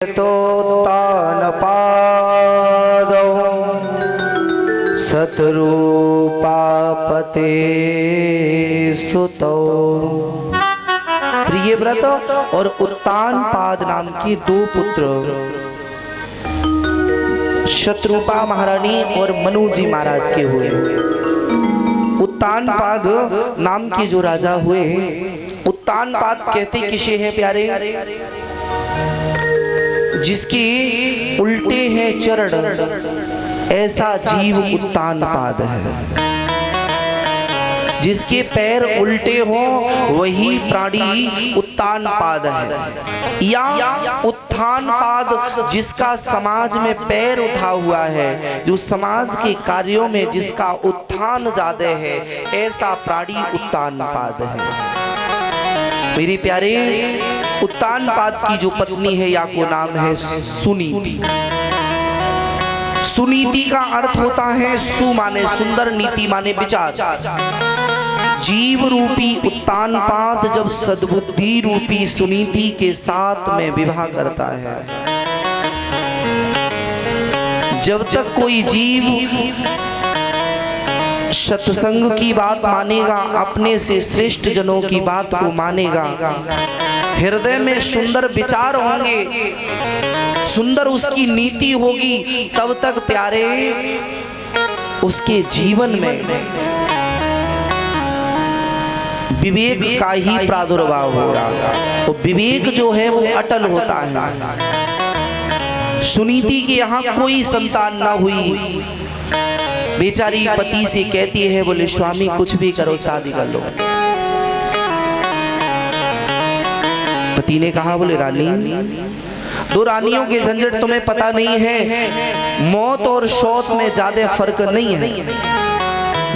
तोत्तानपादौ शतरूपापते सुतौ। प्रियव्रत और उत्तानपाद नाम के दो पुत्र शत्रुपा महारानी और मनु जी महाराज के हुए। उत्तानपाद नाम के जो राजा हुए, उत्तानपाद कहते किसे हैं प्यारे? जिसके उल्टे हैं चरण, ऐसा जीव उत्तानपाद है। जिसके पैर उल्टे हों वही प्राणी उत्तानपाद है। या उत्थानपाद जिसका समाज में पैर उठा हुआ है, जो समाज के कार्यों में जिसका उत्थान ज्यादा है, ऐसा प्राणी उत्तानपाद है। मेरे प्यारे, उत्तानपाद की जो पत्नी है या को नाम है सुनीति। सुनीति का अर्थ होता है सु माने सुंदर, नीति माने विचार। जीव रूपी उत्तानपाद जब सद्बुद्धि रूपी सुनीति के साथ में विवाह करता है, जब तक कोई जीव सत्संग की बात मानेगा, अपने से श्रेष्ठ जनों की बात को मानेगा, हृदय में सुंदर विचार होंगे, सुंदर उसकी नीति होगी, तब तक प्यारे उसके जीवन में विवेक का ही प्रादुर्भाव होगा। तो विवेक जो है वो अटल होता है। सुनीति के यहाँ कोई संतान ना हुई, बेचारी पति से कहती है, बोले स्वामी कुछ भी करो, शादी कर लो। पति ने कहा, बोले रानी, दो रानियों के झंझट तुम्हें पता नहीं है, मौत और शौत में ज्यादा फर्क नहीं है,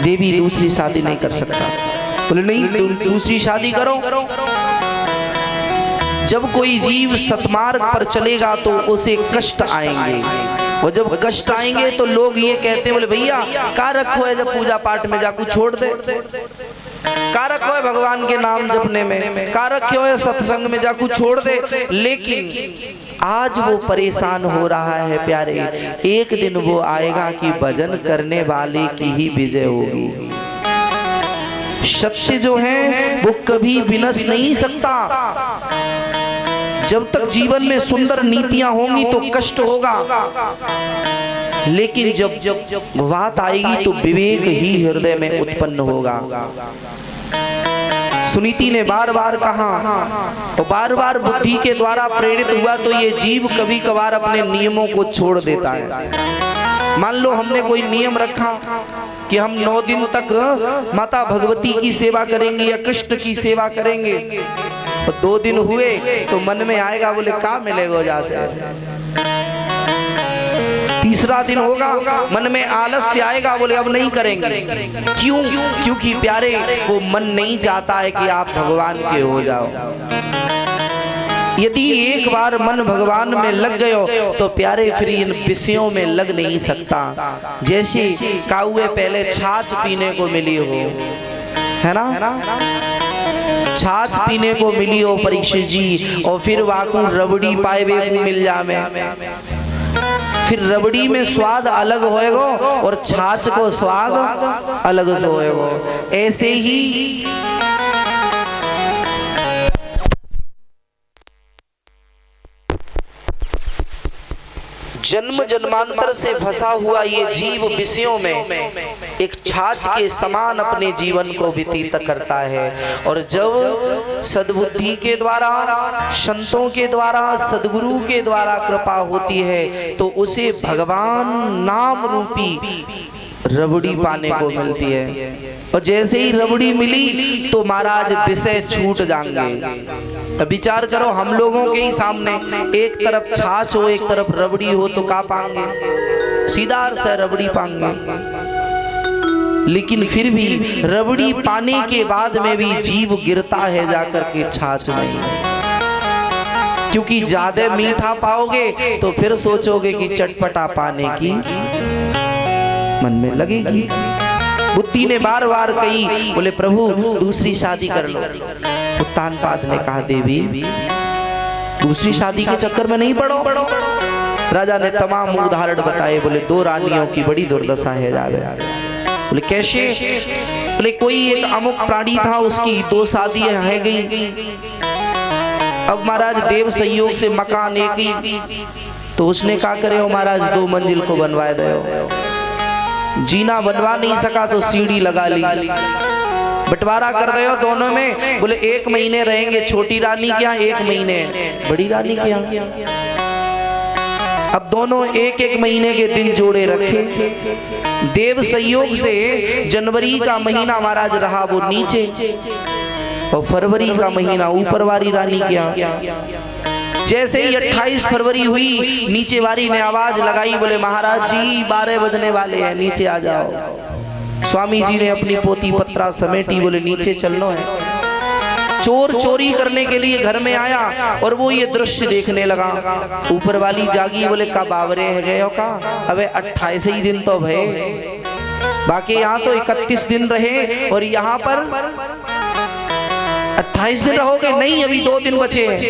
देवी दूसरी शादी नहीं कर सकता। बोले नहीं, तुम दूसरी शादी करो। जब कोई जीव सतमार्ग पर चलेगा तो उसे कष्ट आएंगे, और जब कष्ट आएंगे तो लोग ये कहते हैं, बोले भैया का रखो है जब पूजा पाठ में जाकर छोड़ दे, का रखो है भगवान के नाम जपने में, का रखो है सत्संग में जाकर छोड़ दे। लेकिन आज वो परेशान हो रहा है प्यारे, एक दिन वो आएगा कि भजन करने वाले की ही विजय होगी। सत्य जो है वो कभी विनश नहीं सकता। जब तक जीवन में सुंदर नीतियां होंगी तो कष्ट होगा, लेकिन जब बात आएगी तो विवेक ही हृदय में उत्पन्न होगा। सुनीति ने बार बार कहा और बार बार बुद्धि के द्वारा प्रेरित हुआ तो ये जीव कभी कभार अपने नियमों को छोड़ देता है। मान लो हमने कोई नियम रखा कि हम 9 दिन तक माता भगवती की सेवा करेंगे या कृष्ण की सेवा करेंगे, और 2 दिन हुए तो मन में आएगा, बोले का मिलेगा जैसे। तीसरा दिन होगा, मन में आलस्य आएगा, बोले अब नहीं करेंगे। क्यों? क्योंकि प्यारे वो मन नहीं चाहता है कि आप भगवान के हो जाओ। यदि एक बार मन भगवान में लग गयो तो प्यारे फिर इन विषयों में लग नहीं सकता। जैसे काउए पहले छाछ पीने को मिली हो, है ना, छाछ पीने को मिली हो परीक्षित जी, और फिर वाकू रबड़ी पाए को मिल जामे, फिर रबड़ी में स्वाद अलग होएगो और छाछ को स्वाद अलग से होएगो। ऐसे ही जन्म जन्मांतर से फंसा हुआ ये जीव विषयों में एक छाछ के समान अपने जीवन को व्यतीत करता है। और जब सद्बुद्धि के द्वारा, संतों के द्वारा, सद्गुरु के द्वारा कृपा होती है तो उसे भगवान नाम रूपी रबड़ी पाने को मिलती है। और जैसे ही रबड़ी मिली तो महाराज विषय छूट जाएंगे। विचार करो, हम लोगों के ही सामने एक तरफ छाछ हो, एक तरफ रबड़ी हो तो का पाएंगे? सीधा से रबड़ी पाएंगे। लेकिन फिर भी रबड़ी पाने के बाद में भी जीव गिरता है जाकर के छाछ में, क्योंकि ज्यादा मीठा पाओगे तो फिर सोचोगे कि चटपटा पाने की मन में लगेगी। बुद्धि ने बार बार कही, बोले प्रभु दूसरी शादी कर लो। उत्तानपाद ने कहा, देवी दूसरी शादी के चक्कर में नहीं पड़ो। राजा ने तमाम उदाहरण बताए। बोले 2 रानियों की बड़ी दुर्दशा है जावे। बोले कैसे? बोले कोई एक अमुक प्राणी था, उसकी 2 शादी है गई। अब महाराज देव संयोग से मकान एक ही, तो उसने कहा करे हो महाराज 2 मंजिल को बनवाए दो। जीना बनवा नहीं सका तो सीढ़ी लगा ली, बंटवारा कर दो दोनों में। बोले 1 महीने रहेंगे छोटी रानी के यहाँ, 1 महीने बड़ी रानी के यहाँ। अब दोनों 1-1 महीने के दिन जोड़े रखे। देव संयोग से जनवरी का महीना महाराज रहा वो नीचे, और फरवरी का महीना ऊपर वाली रानी के यहाँ। जैसे ही 28 फरवरी हुई, नीचे वाली ने आवाज लगाई। बोले महाराज जी 12 बजने वाले हैं, नीचे आ जाओ। स्वामी जी ने अपनी पोती पत्रा समेटी। बोले नीचे चलना है। चोर चोरी करने के लिए घर में आया और वो ये दृश्य देखने लगा। ऊपर वाली जागी। बोले कब आवरे है गए हो का? अबे 28 ही दिन तो भय, बाकी यहाँ तो 31 दिन रहे और यहाँ पर 28 दिन रहोगे? नहीं, अभी 2 दिन बचे हैं।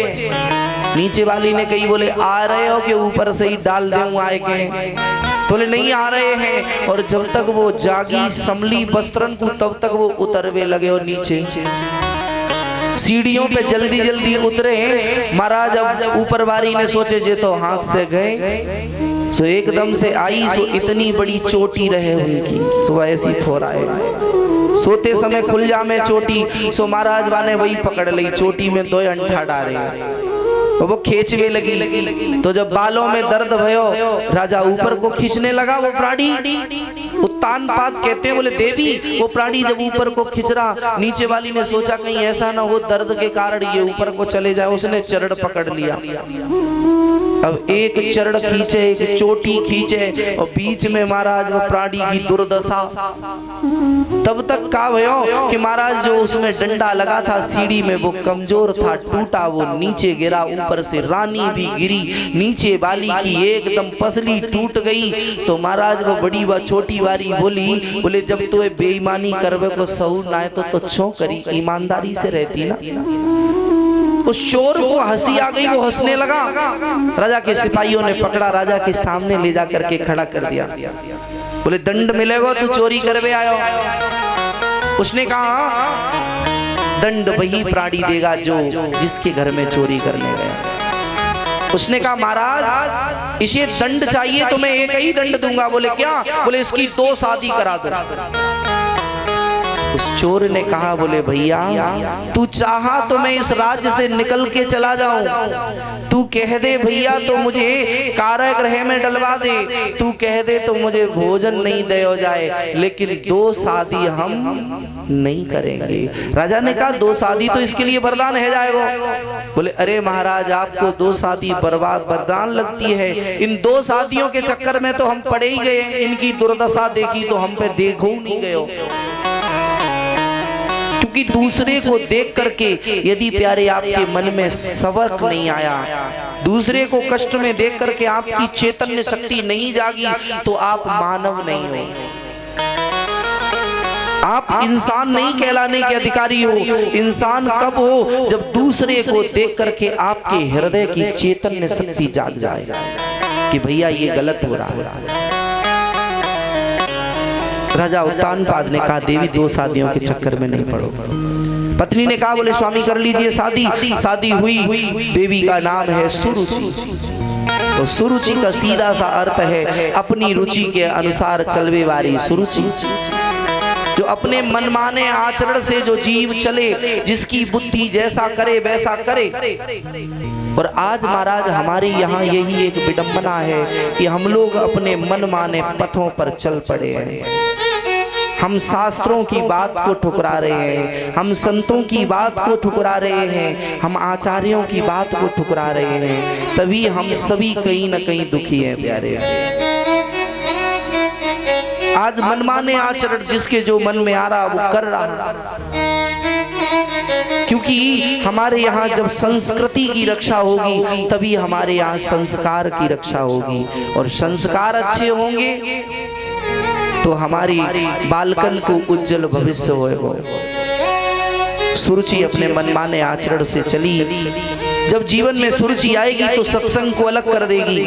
नीचे वाली ने कही। बोले आ रहे हो कि ऊपर से ही डाल दूं आए के? बोले नहीं आ रहे हैं। और जब तक वो जागी संभली वस्त्रन को, तब तक वो उतरवे लगे और नीचे सीढ़ियों पे जल्दी जल्दी उतरे। महाराज अब ऊपर वाली ने सोचे जे तो हाथ से गए, सो एकदम से आई। सो इतनी बड़ी चोटी रहे उनकी, सो ऐसी फोराए। सोते समय खुल जा में चोटी। सो महाराज वाने वही पकड़ ली, चोटी में 2 अंठा डाले, वो खींचवे लगी। तो जब बालों में दर्द भयो, राजा ऊपर को खींचने लगा। वो प्राणी उत्तान पात कहते हैं। बोले देवी वो प्राणी जब ऊपर को खींच रहा, नीचे वाली ने सोचा कहीं ऐसा ना हो दर्द के कारण ये ऊपर को चले जाए। उसने चरण पकड़ लिया। अब एक चरण खींचे, एक चोटी खींचे, और बीच में महाराज वो प्राणी की दुर्दशा। तब तक का भयो कि महाराज जो उसमें डंडा लगा था सीढ़ी में, वो कमजोर था, टूटा, वो नीचे गिरा। ऊपर से रानी भी गिरी, नीचे वाली की एकदम पसली टूट गई। तो महाराज वो बड़ी व छोटी वाली बोली। बोले जब तो बेईमानी करवे को सहूर ना है तो छो करी, ईमानदारी से रहती ना। उस चोर को हंसी आ गई, वो हंसने लगा। राजा के सिपाहियों ने पकड़ा, राजा के सामने ले जा करके खड़ा कर दिया। बोले दंड मिलेगा, तू चोरी करवे आयो। उसने कहा दंड वही प्राणी देगा जो जिसके घर में चोरी करने गया। उसने कहा महाराज इसे दंड चाहिए तो मैं एक ही दंड दूंगा। बोले क्या? बोले इसकी 2 शादी करा दो। उस चोर ने कहा बोले भैया तू चाहा तो मैं इस राज्य से निकल के चला जाऊं, तू कह दे भैया तो मुझे कारागृह में डलवा दे, तू कह दे तो मुझे भोजन नहीं दे हो जाए, लेकिन 2 शादी हम नहीं करेंगे। राजा ने कहा 2 शादी तो इसके लिए वरदान है जाएगा। बोले अरे महाराज आपको 2 शादी वरदान लगती है, इन 2 शादियों के चक्कर में तो हम पड़े ही गए, इनकी दुर्दशा देखी तो हम पे देखो नहीं गए। क्योंकि दूसरे को देख करके यदि प्यारे आपके मन में सवर्क नहीं आया, दूसरे को कष्ट में देख करके आपकी चैतन्य शक्ति नहीं जागी, तो आप मानव नहीं हो, आप इंसान नहीं कहलाने के अधिकारी हो। इंसान कब हो? जब दूसरे को देख करके आपके हृदय की चैतन्य शक्ति जाग जाए कि भैया ये गलत हो रहा है। राजा उत्तानपाद ने कहा देवी 2 शादियों के चक्कर में नहीं पड़ो। पत्नी ने कहा बोले स्वामी कर लीजिए शादी। शादी हुई, देवी का नाम है सुरुचि। तो सुरुचि का सीधा सा अर्थ है अपनी रुचि के अनुसार चलवे वाली सुरुचि, जो अपने मनमाने आचरण से जो जीव चले, जिसकी बुद्धि जैसा करे वैसा करे। और आज महाराज हमारे यहाँ यही एक विडंबना है कि हम लोग अपने मनमाने पथों पर चल पड़े हैं। हम शास्त्रों की बात को ठुकरा रहे हैं, हम संतों की बात को ठुकरा रहे हैं, हम आचार्यों की बात को ठुकरा रहे हैं। तभी हम सभी कहीं न कहीं दुखी हैं प्यारे। आज मनमाने आचरण जिसके जो मन में आ रहा वो कर रहा, क्योंकि हमारे यहाँ जब संस्कृति की रक्षा होगी तभी हमारे यहाँ संस्कार की रक्षा होगी, और संस्कार अच्छे होंगे तो हमारी बालकन को उज्जवल भविष्य होगा। सुरुचि अपने मनमाने आचरण से चली जब जीवन में सुरुचि आएगी तो सत्संग को अलग कर देगी।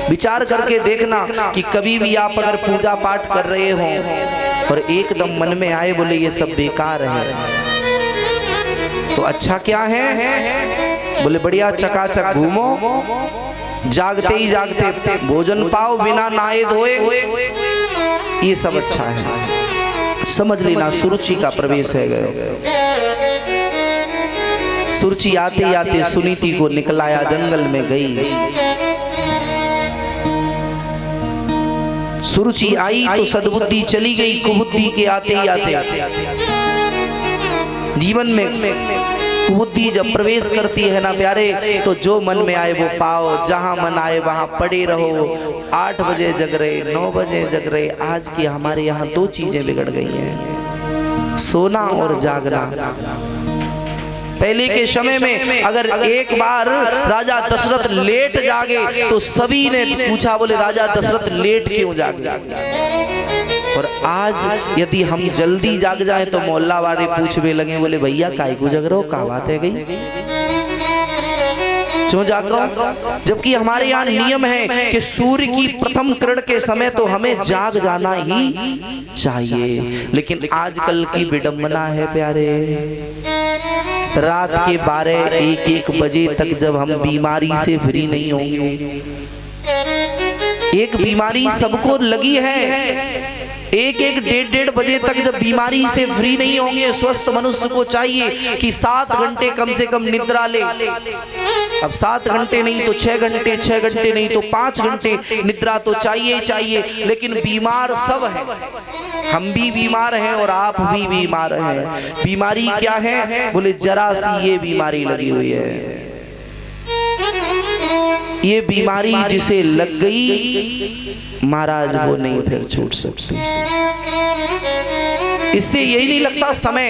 विचार करके देखना कि कभी भी आप अगर पूजा पाठ कर रहे हो और एकदम मन में आए बोले ये सब बेकार है, तो अच्छा क्या है? बोले बढ़िया चकाचक घूमो, जागते ही जागते भोजन पाओ, बिना नहाए धोए, ये सब अच्छा है। समझ लेना सुरुचि का प्रवेश है गए। सुरुचि आते ही आते सुनीति को निकलाया, जंगल में गई। सुरुचि आई तो सद्बुद्धि चली गई, कुबुद्धि के आते ही आते जीवन में कुबुद्धि जब प्रवेश करती है ना प्यारे, तो जो मन में आए वो पाओ, जहां मन आए वहां पड़े रहो। 8 बजे जग रहे, 9 बजे जग रहे। आज की हमारे यहाँ 2 चीजें बिगड़ गई हैं, सोना और जागना। पहले के समय में अगर एक बार राजा दशरथ लेट जागे तो सभी ने पूछा, बोले राजा दशरथ लेट क्यों जागे? और आज यदि हम जल्दी जाग जाए तो मोहल्ला वाले पूछने लगे, बोले भैया काय को जग रहे हो, क्या बात है गई, क्यों जाग रहे? जबकि हमारे यहाँ नियम है कि सूर्य की प्रथम किरण के समय तो हमें जाग जाना ही चाहिए। लेकिन आजकल की विडंबना है प्यारे, रात के 12-1 बजे तक जब हम बीमारी से फ्री नहीं होंगे, एक बीमारी सबको लगी है, 1-1, 1:30 बजे तक जब बीमारी से फ्री नहीं होंगे, स्वस्थ मनुष्य को चाहिए कि 7 घंटे कम से कम निद्रा ले। अब 7 घंटे नहीं तो 6 घंटे, 6 घंटे नहीं तो 5 घंटे निद्रा तो चाहिए चाहिए। लेकिन बीमार सब है, हम भी बीमार हैं और आप भी बीमार हैं। बीमारी क्या है? बोले जरा सी ये बीमारी लगी हुई है। ये बीमारी जिसे लग गई महाराज वो नहीं फिर छूट सकती। इससे यही नहीं लगता समय,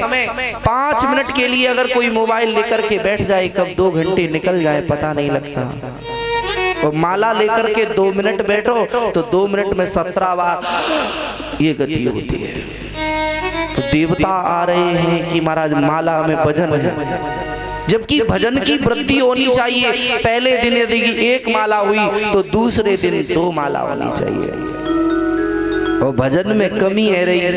5 मिनट के लिए अगर कोई मोबाइल लेकर के बैठ जाए, कब 2 घंटे निकल जाए पता नहीं लगता। और माला लेकर के 2 मिनट बैठो तो 2 मिनट में 17 बार ये गति होती है। तो देवता आ रहे हैं कि महाराज माला में भजन है, जबकि भजन की वृद्धि होनी चाहिए। पहले दिन यदि 1 माला हुई तो दूसरे दिन 2 माला होनी चाहिए। और भजन में कमी है रही।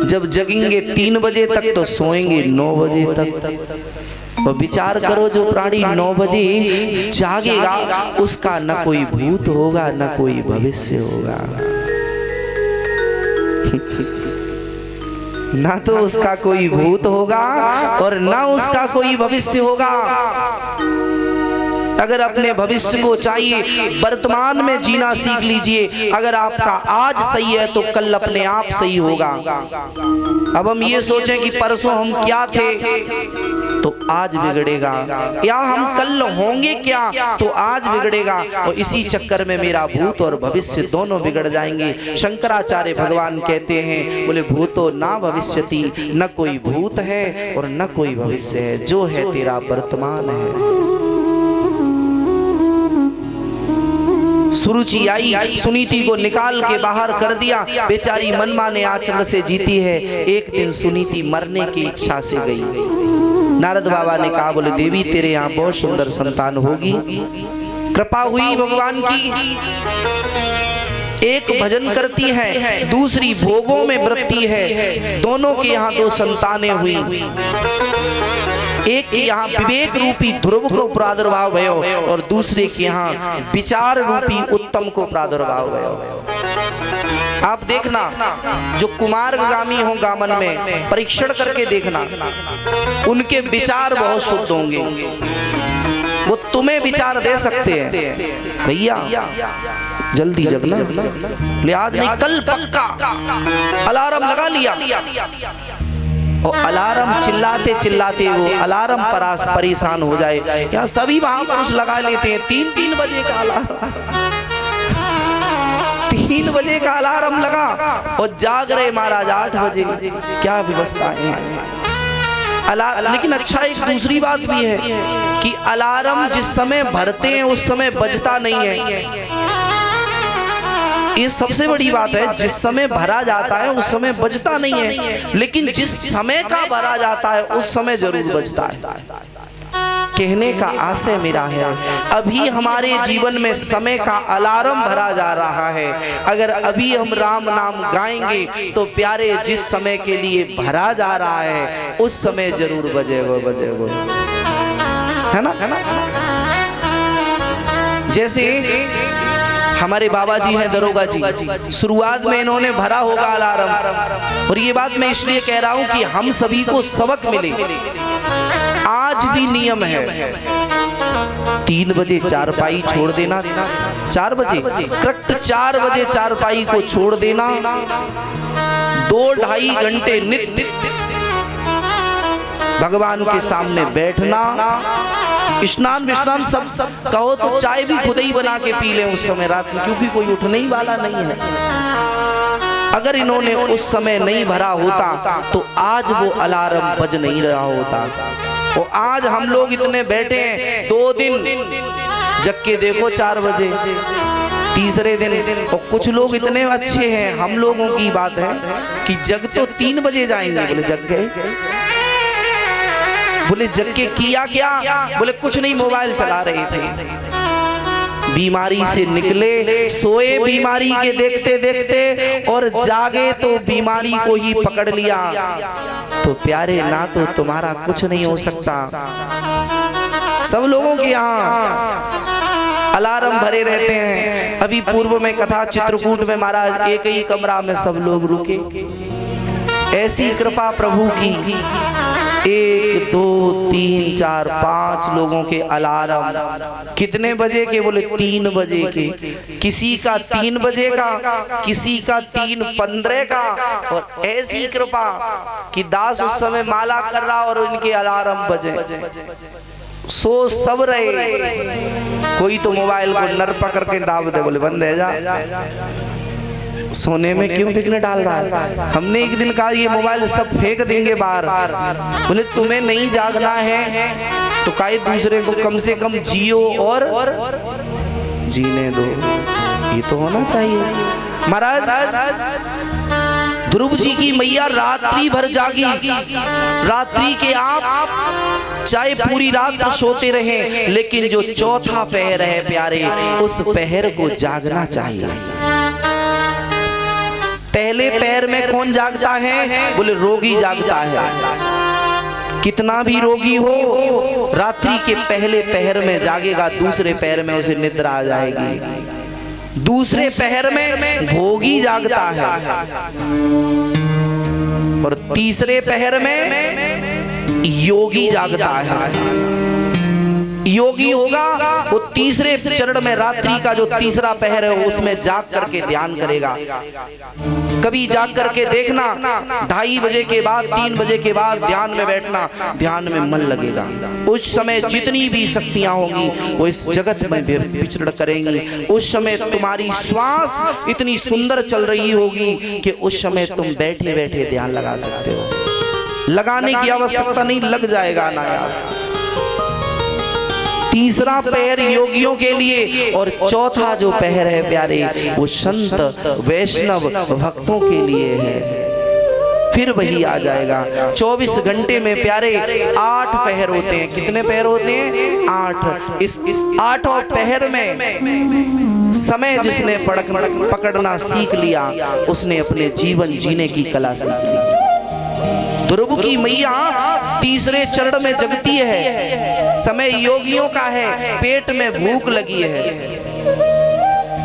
जब जगेंगे 3 बजे तक तो सोएंगे 9 बजे तक। और विचार करो, जो प्राणी 9 बजे जागेगा उसका न कोई भूत होगा न कोई भविष्य होगा, ना तो उसका कोई भूत होगा और ना उसका कोई भविष्य होगा। अगर अपने भविष्य को चाहिए, वर्तमान में जीना सीख लीजिए। अगर आपका आज सही है तो कल अपने आप सही होगा। अब हम ये सोचें कि परसों हम क्या थे तो आज बिगड़ेगा, या हम कल होंगे क्या तो आज बिगड़ेगा। और इसी चक्कर में मेरा भूत और भविष्य दोनों बिगड़ जाएंगे। शंकराचार्य भगवान कहते हैं, बोले भूतो ना भविष्यति, न कोई भूत है और न कोई भविष्य है, जो है तेरा वर्तमान है। सुरुचि आई, सुनीति को निकाल के बाहर कर दिया। बेचारी मनमाने आचरण से जीती है। एक दिन सुनीति मरने की इच्छा से गई। नारद बाबा ने कहा, बोले देवी तेरे यहाँ बहुत सुंदर संतान होगी। कृपा हुई भगवान की। एक भजन करती है, दूसरी भोगों में वृत्ति है। दोनों के यहाँ 2 संतानें हुई। एक के यहाँ विवेक रूपी ध्रुव को प्रादुर्भाव भयो और दूसरे के यहाँ विचार रूपी उत्तम को प्रादुर्भाव भयो। आप देखना, जो कुमारगामी हो गामन में परीक्षण करके देखना, उनके विचार बहुत शुद्ध होंगे। वो तुम्हें विचार दे सकते हैं, भैया जल्दी जगना, ले आज नहीं कल पक्का। अलार्म लगा लिया और अलार्म चिल्लाते चिल्लाते वो अलार्म परेशान हो जाए। यहाँ सभी महापुरुष लगा लेते हैं 3-3 बजे का अलार्म। 3 बजे का अलार्म लगा और जाग रहे महाराज 8 बजे। क्या व्यवस्था है। लेकिन अच्छा एक दूसरी बात भी है कि अलार्म जिस समय भरते हैं उस समय बजता नहीं है। ये सबसे बड़ी बात है। जिस समय भरा जाता है उस समय बजता नहीं है, लेकिन जिस समय का भरा जाता है उस समय जरूर बजता है। कहने का आशय मेरा है, अभी हमारे जीवन में समय का अलार्म भरा जा रहा है। अगर अभी हम राम नाम गाएंगे तो प्यारे जिस समय के लिए भरा जा रहा है उस समय जरूर बजेगा है ना। जैसे हमारे बाबा जी हैं दरोगा जी, शुरुआत में इन्होंने भरा होगा अलार्म, और ये बात मैं इसलिए कह रहा हूं कि हम सभी को सबक मिले। आज भी नियम है 3 बजे चारपाई छोड़ देना, 4 बजे करेक्ट 4 बजे चारपाई को छोड़ देना, 2-2.5 घंटे नित्य भगवान के सामने बैठना, स्नान विस्नान सब कहो तो चाय भी खुद ही बना के पी ले उस समय रात में, क्योंकि कोई उठने ही वाला नहीं है। अगर इन्होंने उस समय नहीं भरा होता तो आज वो अलार्म बज नहीं रहा होता। और आज हम लोग इतने बैठे हैं, 2 दिन जग के देखो 4 बजे, तीसरे दिन, और कुछ लोग इतने अच्छे हैं, हम लोगों की बात है कि जग तो 3 बजे जाएंगे। बोले जग गए, बोले जग के किया क्या? बोले कुछ नहीं, मोबाइल चला रहे थे। बीमारी से निकले, सोए बीमारी के देखते देखते, और जागे तो बीमारी को ही पकड़ लिया। तो प्यारे ना तो तुम्हारा कुछ नहीं हो सकता। सब लोगों के यहाँ अलार्म भरे रहते हैं। अभी पूर्व में कथा चित्रकूट में महाराज एक ही कमरा में सब लोग रुके, ऐसी कृपा प्रभु की। 1 2 3 4 5 लोगों के अलार्म कितने बजे के? बोले 3 बजे के। किसी का 3 बजे का, किसी का 3:15 का। और ऐसी कृपा कि दास उस समय माला कर रहा और उनके अलार्म बजे। सो सब रहे, कोई तो मोबाइल को नर पकड़ के दाब दे, बोले बंद है जा, सोने में क्यों बिघ्न डाल रहा है। हमने एक दिन कहा ये मोबाइल सब फेंक देंगे बाहर। बोले तुम्हें नहीं जागना है तो काहे दूसरे को कम से कम जियो और जीने दो, ये तो होना चाहिए। महाराज ध्रुव जी की मैया रात्रि भर जागी। रात्रि के आप चाहे पूरी रात सोते रहे, लेकिन जो चौथा पहर है प्यारे, उस पहर को जागना चाहिए। पहले पैर में कौन जागता है? बोले रोगी जागता है। कितना भी रोगी हो, रात्रि के पहले पहर में जागेगा, दूसरे पैर में उसे निद्रा आ जाएगी। दूसरे पहर में भोगी जागता है और तीसरे पहर में योगी जागता है। योगी होगा वो तीसरे चरण में, रात्रि का जो तीसरा पहर है उसमें जाग करके ध्यान करेगा। कभी जाग करके देखना, 2:30 बजे के बाद 3 बजे के बाद ध्यान में बैठना, ध्यान में मन लगेगा। उस समय जितनी भी शक्तियां होंगी वो इस जगत में विचरण करेंगी। उस समय तुम्हारी श्वास इतनी सुंदर चल रही होगी कि उस समय तुम बैठे बैठे ध्यान लगा सकते हो। लगाने की आवश्यकता नहीं, लग जाएगा अनायास। तीसरा पहर योगियों के लिए, और चौथा जो पहर है प्यारे वो संत वैष्णव भक्तों के लिए है। फिर वही आ जाएगा। 24 घंटे में प्यारे 8 पहर होते हैं। कितने पहर होते हैं? 8। इस 8 पहर में समय जिसने पकड़ना सीख लिया, उसने अपने जीवन जीने की कला सीख ली। ध्रुव की मैया तीसरे चरण में जगती है। समय योगियों का है, पेट में भूख लगी है।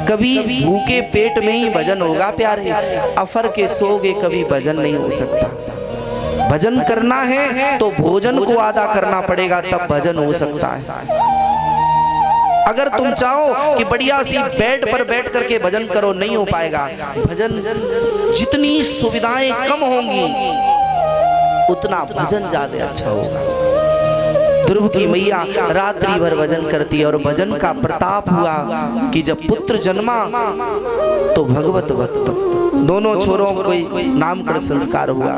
कभी भूखे पेट में ही भजन होगा प्यारे, अफर के सोगे कभी भजन नहीं हो सकता। भजन करना है तो भोजन को आधा करना पड़ेगा, तब भजन हो सकता है। अगर तुम चाहो कि बढ़िया सी बेड पर बैठ करके भजन करो, नहीं हो पाएगा। भजन जितनी सुविधाएं कम होंगी उतना भजन ज्यादा अच्छा होगा। ध्रुव की मैया रात्रि भर भजन करती है, और भजन का प्रताप हुआ कि जब पुत्र जन्मा तो भगवत भक्त दोनों छोरों को नामकरण संस्कार हुआ।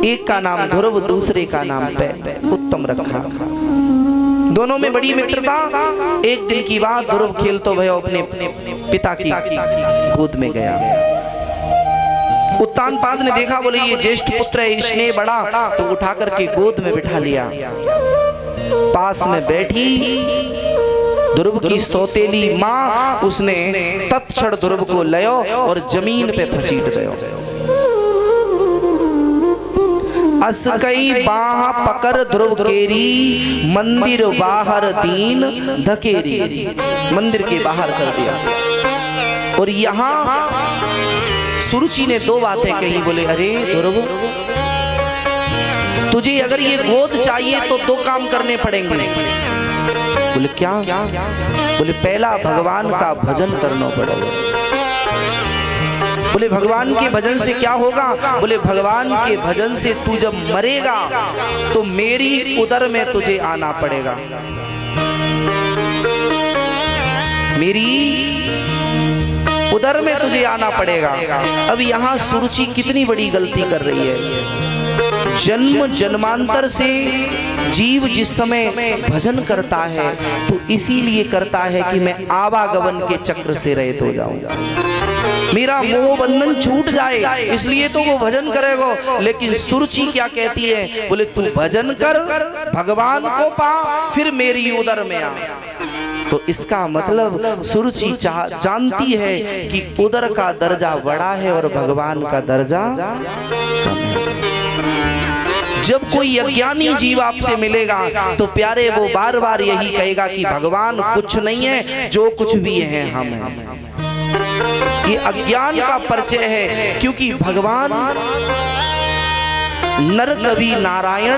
एक का नाम ध्रुव, दूसरे का नाम उत्तम रखा। दोनों में बड़ी मित्रता। एक दिन की बात, ध्रुव खेलते हुए अपने पिता की गोद में गया। उत्तानपाद ने देखा, बोले ये ज्येष्ठ पुत्र है, इसने बड़ा, तो उठा करके गोद में बिठा लिया। पास में बैठी ध्रुव की सौतेली माँ, उसने तत्क्षण ध्रुव को लयो और जमीन पे फसीट गयो। अस कई बाह पकर ध्रुव केरी, मंदिर बाहर दीन धकेरी। मंदिर के बाहर कर दिया। और यहाँ सुरुचि ने दो बातें कही। बोले अरे ध्रुव, तुझे अगर ये गोद चाहिए तो दो काम करने पड़ेंगे। बोले क्या? बोले पहला भगवान का भजन करना पड़ेगा। बोले भगवान के भजन से क्या होगा? बोले भगवान के भजन से तू जब मरेगा तो मेरी उदर में तुझे आना पड़ेगा। मेरी उदर में तुझे आना पड़ेगा। अब यहाँ सुरुचि कितनी बड़ी गलती कर रही है। जन्म जन्मांतर से जीव जिस समय भजन करता है तो इसीलिए करता है कि मैं आवागमन के चक्र से रहित हो जाऊं, मेरा मोह बंधन छूट जाए, इसलिए तो वो भजन करेगा। लेकिन सुरुचि क्या कहती है? बोले तू भजन कर, भगवान को पा, फिर मेरी उदर में आ। तो इसका मतलब सुरुचि जानती है कि उदर का दर्जा बड़ा है और भगवान का दर्जा कम है। जब कोई अज्ञानी जीव आपसे मिलेगा तो प्यारे वो बार बार यही कहेगा कि भगवान कुछ नहीं है, जो कुछ भी है हम हैं। ये अज्ञान का परिचय है, क्योंकि भगवान नर कभी नारायण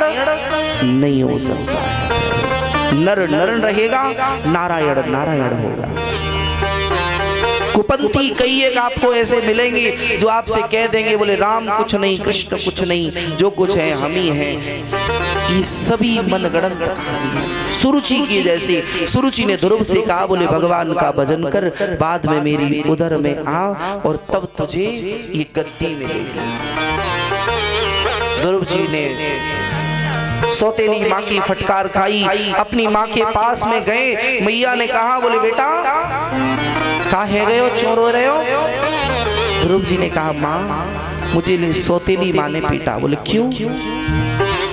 नहीं हो सकता है। नर नर रहेगा, नारायण नारायण होगा। कुपंथी कई एक आपको ऐसे मिलेंगे जो आपसे कह देंगे बोले राम कुछ नहीं, कृष्ण कुछ नहीं, जो कुछ है हम ही हैं। ये सभी मनगढ़ंत कहानी है। सुरुचि की जैसे सुरुचि ने ध्रुव से कहा बोले भगवान का भजन कर, बाद में मेरी उदर में आ और तब तुझे ये गद्दी मिलेगी। ध्रुव जी ने सौतेली माँ की फटकार खाई, अपनी माँ के पास में गए। मैया ने कहा बोले बेटा कहाँ है गए हो, चोर हो रहे हो? ध्रुव जी ने कहा माँ मुझे सौतेली माँ ने पीटा। बोले क्यों?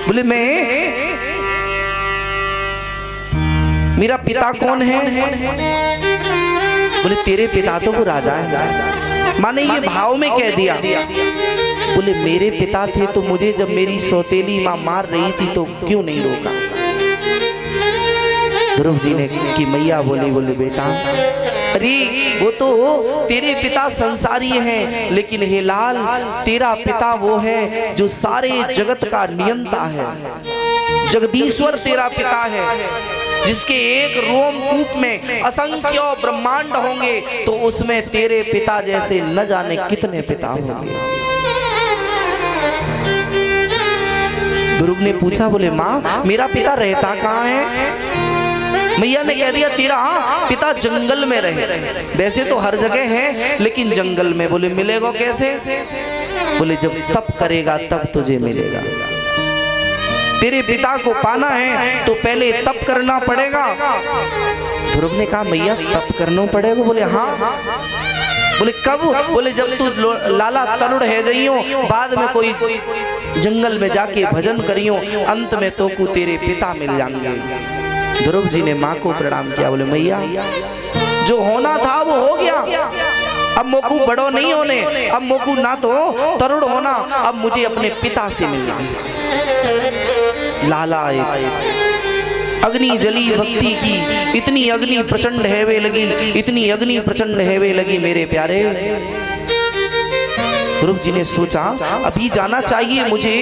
बोले मेरा पिता कौन है? बोले तेरे पिता तो वो राजा है। माँ ने ये भाव में कह दिया। बोले मेरे पिता थे तो मुझे जब मेरी सौतेली माँ मार रही थी तो क्यों नहीं रोका? ध्रुव जी ने की मैया बोले बेटा अरे वो तो तेरे पिता संसारी हैं, लेकिन हे लाल तेरा पिता वो है जो सारे जगत का नियंता है। जगदीश्वर तेरा पिता है, जिसके एक रोमकूप में असंख्य ब्रह्मांड होंगे तो उसमें तेरे पिता जैसे न जाने कितने पिता होंगे। ध्रुव ने पूछा बोले माँ मेरा पिता रहता कहाँ है? मैया ने कह दिया तेरा पिता जंगल में रहे। वैसे तो हर जगह है लेकिन जंगल में। बोले मिलेगा कैसे? बोले जब तप करेगा तब तुझे मिलेगा। तेरे पिता को पाना है तो पहले तप करना पड़ेगा। ध्रुव ने कहा मैया तप करना पड़ेगा? बोले हाँ। बोले कब? बोले जब तू लाला तरुण है जइयो, बाद में कोई जंगल में जाके भजन करियो, अंत में तो को तेरे पिता मिल जाएंगे। ध्रुव जी ने माँ को प्रणाम किया। बोले मैया जो होना था वो हो गया, अब मोकू बड़ो नहीं होने, अब मोकू ना तो तरुण होना, अब मुझे अपने पिता से मिलना। लाला अग्नि जली भक्ति की, इतनी अग्नि प्रचंड हैवे लगी, इतनी अग्नि प्रचंड हैवे लगी मेरे प्यारे। ध्रुव जी ने सोचा अभी जाना चाहिए मुझे।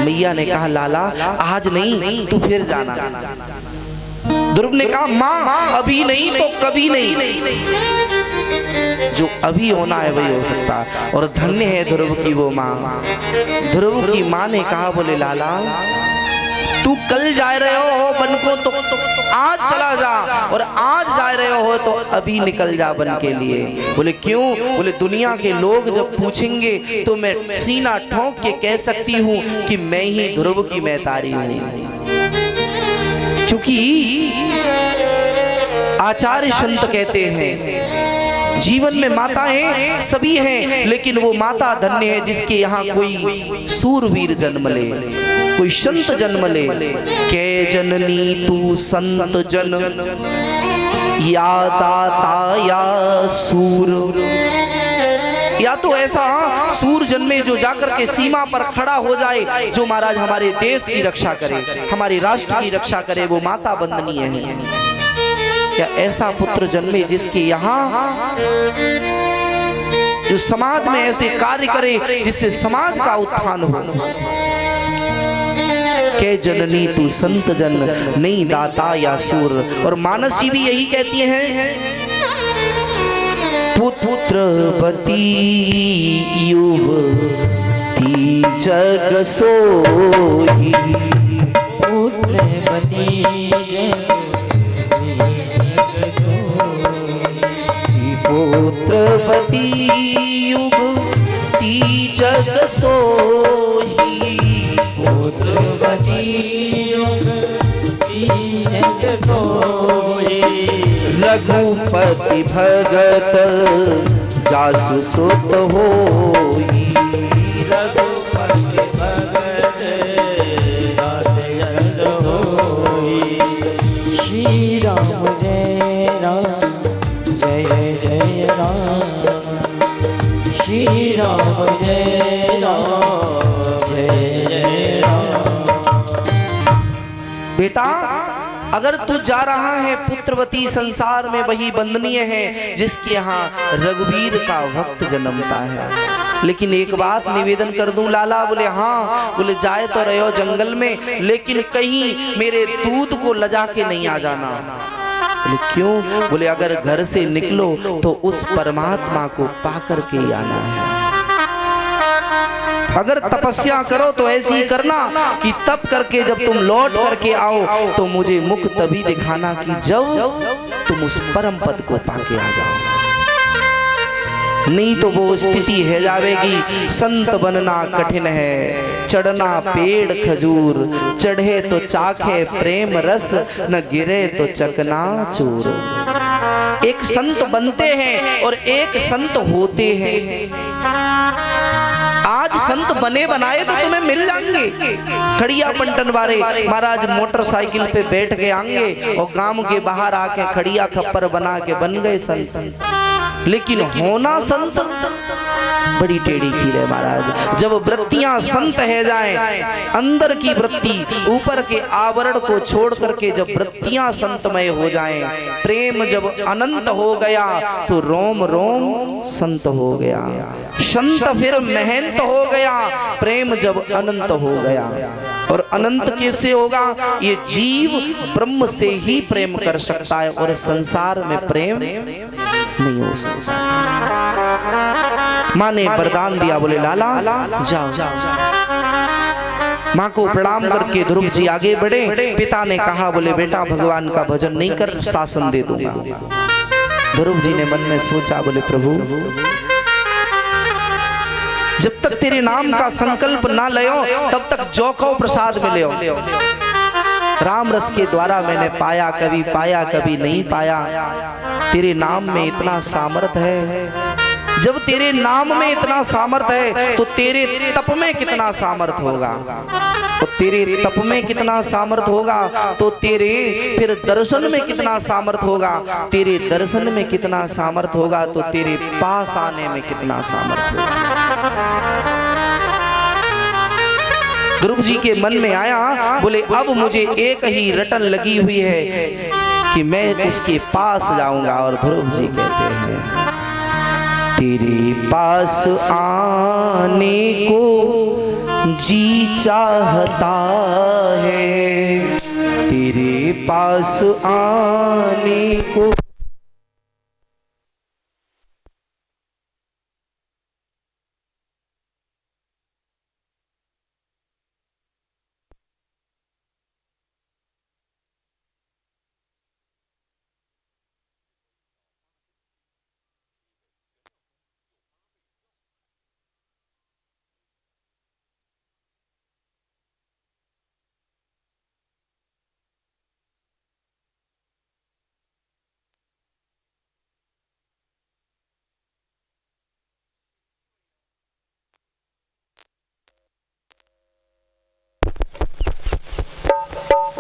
मैया ने कहा लाला आज नहीं तू फिर जाना। ध्रुव ने कहा माँ अभी नहीं तो कभी नहीं, जो अभी होना है वही हो सकता है। और धन्य है ध्रुव की वो माँ। ध्रुव की माँ ने कहा बोले लाला तू कल जा रहे हो बन को तो आज चला जा, और आज जा रहे हो तो अभी निकल जा बन के लिए। बोले क्यों? बोले दुनिया के लोग जब पूछेंगे तो मैं सीना ठोक के कह सकती हूँ कि मैं ही ध्रुव की महतारी हूँ, क्योंकि आचार्य संत कहते हैं जीवन में माताएं सभी हैं, लेकिन वो माता धन्य है जिसके यहाँ कोई सूरवीर जन्म ले, कोई संत जन्म ले, के जननी तू संत जन, या दाता या सूर। या तो ऐसा सूर जन्मे जो जाकर के सीमा पर खड़ा हो जाए, जो महाराज हमारे देश की रक्षा करे, हमारे राष्ट्र की रक्षा करे, वो माता वंदनीय है। या ऐसा पुत्र जन्मे जिसके यहाँ जो समाज में ऐसे कार्य करे जिससे समाज का उत्थान हो। के जननी तू संत जन, नहीं दाता या सूर। और मानस जी भी यही कहती हैं, पुत्रवती युवती जग सोही, पुत्रवती जग सोही, पुत्रवती युवती जग सोही, पुत्रवती युवती जग सोही, रघुपति भगत जासु सुत होई, रघुपति भगत जासु होई। श्री राम जय राम जय जय राम, श्री राम जय राम जय जय राम। बेटा अगर तू जा रहा है पुत्रवती संसार में, वही वंदनीय है जिसके यहाँ रघुवीर का भक्त जन्मता है। लेकिन एक बात निवेदन कर दूं लाला। बोले हाँ, बोले जाए तो रहे हो जंगल में, लेकिन कहीं मेरे दूध को लजा के नहीं आ जाना। बोले क्यों? बोले अगर घर से निकलो तो उस परमात्मा को पा करके ही आना है। अगर तपस्या करो तो ऐसी ही करना कि तप करके जब तुम लौट करके आओ तो मुझे मुख तभी दिखाना कि जब तुम उस परम पद को पाके आ जाओ। नहीं तो वो स्थिति है जावेगी, संत बनना कठिन है, चढ़ना पेड़ खजूर, चढ़े तो चाखे प्रेम रस, न गिरे तो चकना चूर। एक संत बनते हैं और एक संत होते हैं। आज संत बने बनाए तो तुम्हें मिल जाएंगे। खड़िया पंटन वाले महाराज मोटरसाइकिल पे बैठ के आएंगे और गांव के बाहर आके खड़िया खप्पर बना के बन गए संत। लेकिन होना संत बड़ी टेढ़ी खीर है महाराज। जब वृत्तियां संत है जाएं, अंदर की वृत्ति ऊपर के आवरण को छोड़ करके जब वृत्तियां संतमय हो जाएं, प्रेम जब अनंत हो गया तो रोम रोम संत हो गया। संत फिर महंत हो गया, प्रेम जब अनंत हो गया। और अनंत कैसे होगा? ये जीव ब्रह्म से ही प्रेम कर सकता है और संसार में प्रेम नहीं हो सकता। माँ ने वरदान दिया, बोले लाला जाओ। माँ को प्रणाम करके ध्रुव जी आगे बढ़े। पिता ने कहा, बोले बेटा भगवान का भजन नहीं कर, शासन दे दूंगा। ध्रुव जी ने मन में सोचा, बोले प्रभु जब तक तेरे नाम का संकल्प ना लियो तब तक जो को प्रसाद मिले। राम रस के द्वारा मैंने पाया, कभी पाया कभी नहीं पाया। तेरे नाम में इतना सामर्थ्य है। जब तेरे नाम में इतना सामर्थ्य है तो तेरे तप में कितना सामर्थ्य होगा। तो तेरे तप में कितना सामर्थ्य होगा तो तेरे फिर दर्शन में कितना सामर्थ्य होगा। तेरे दर्शन में कितना सामर्थ्य होगा तो तेरे पास आने में कितना सामर्थ्य होगा। ध्रुव जी के मन में आया, बोले अब मुझे एक ही रटन लगी हुई है कि मैं उसके पास जाऊंगा। और ध्रुव जी कहते हैं, तेरे पास आने को जी चाहता है, तेरे पास आने को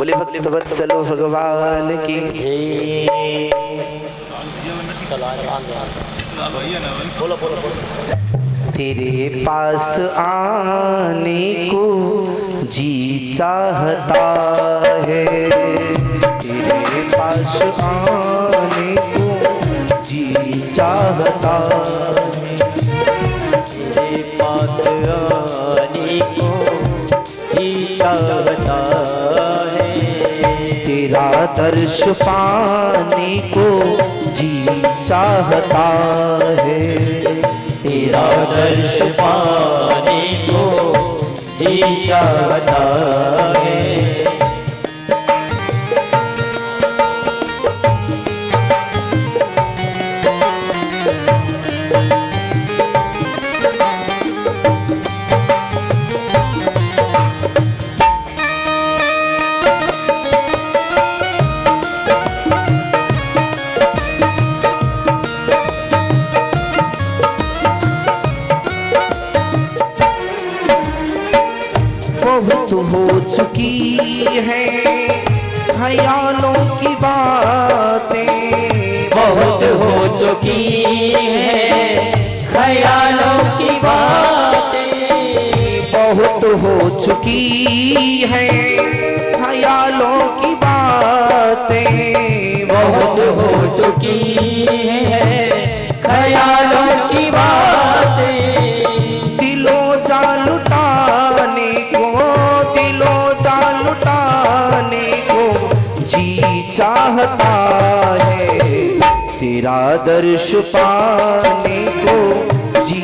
बोले भक्त वत्सलो भगवान की। तेरे पास आने को जी चाहता है, तेरे पास आने को जी चाहता है, तेरे पास आने को जी चाहता है, तेरा दर्श पाने को जी चाहता है, तेरा दर्श पाने को जी चाहता है। बहुत हो चुकी है ख्यालों की बातें, बहुत हो चुकी है ख्यालों की बातें, बहुत हो चुकी है ख्यालों की बातें, बहुत हो चुकी है ख्यालों की बातें, दिलों जा लुटाने को, दिलों जा लुटाने को जी चाहता है, तेरा दर्श पाने को जी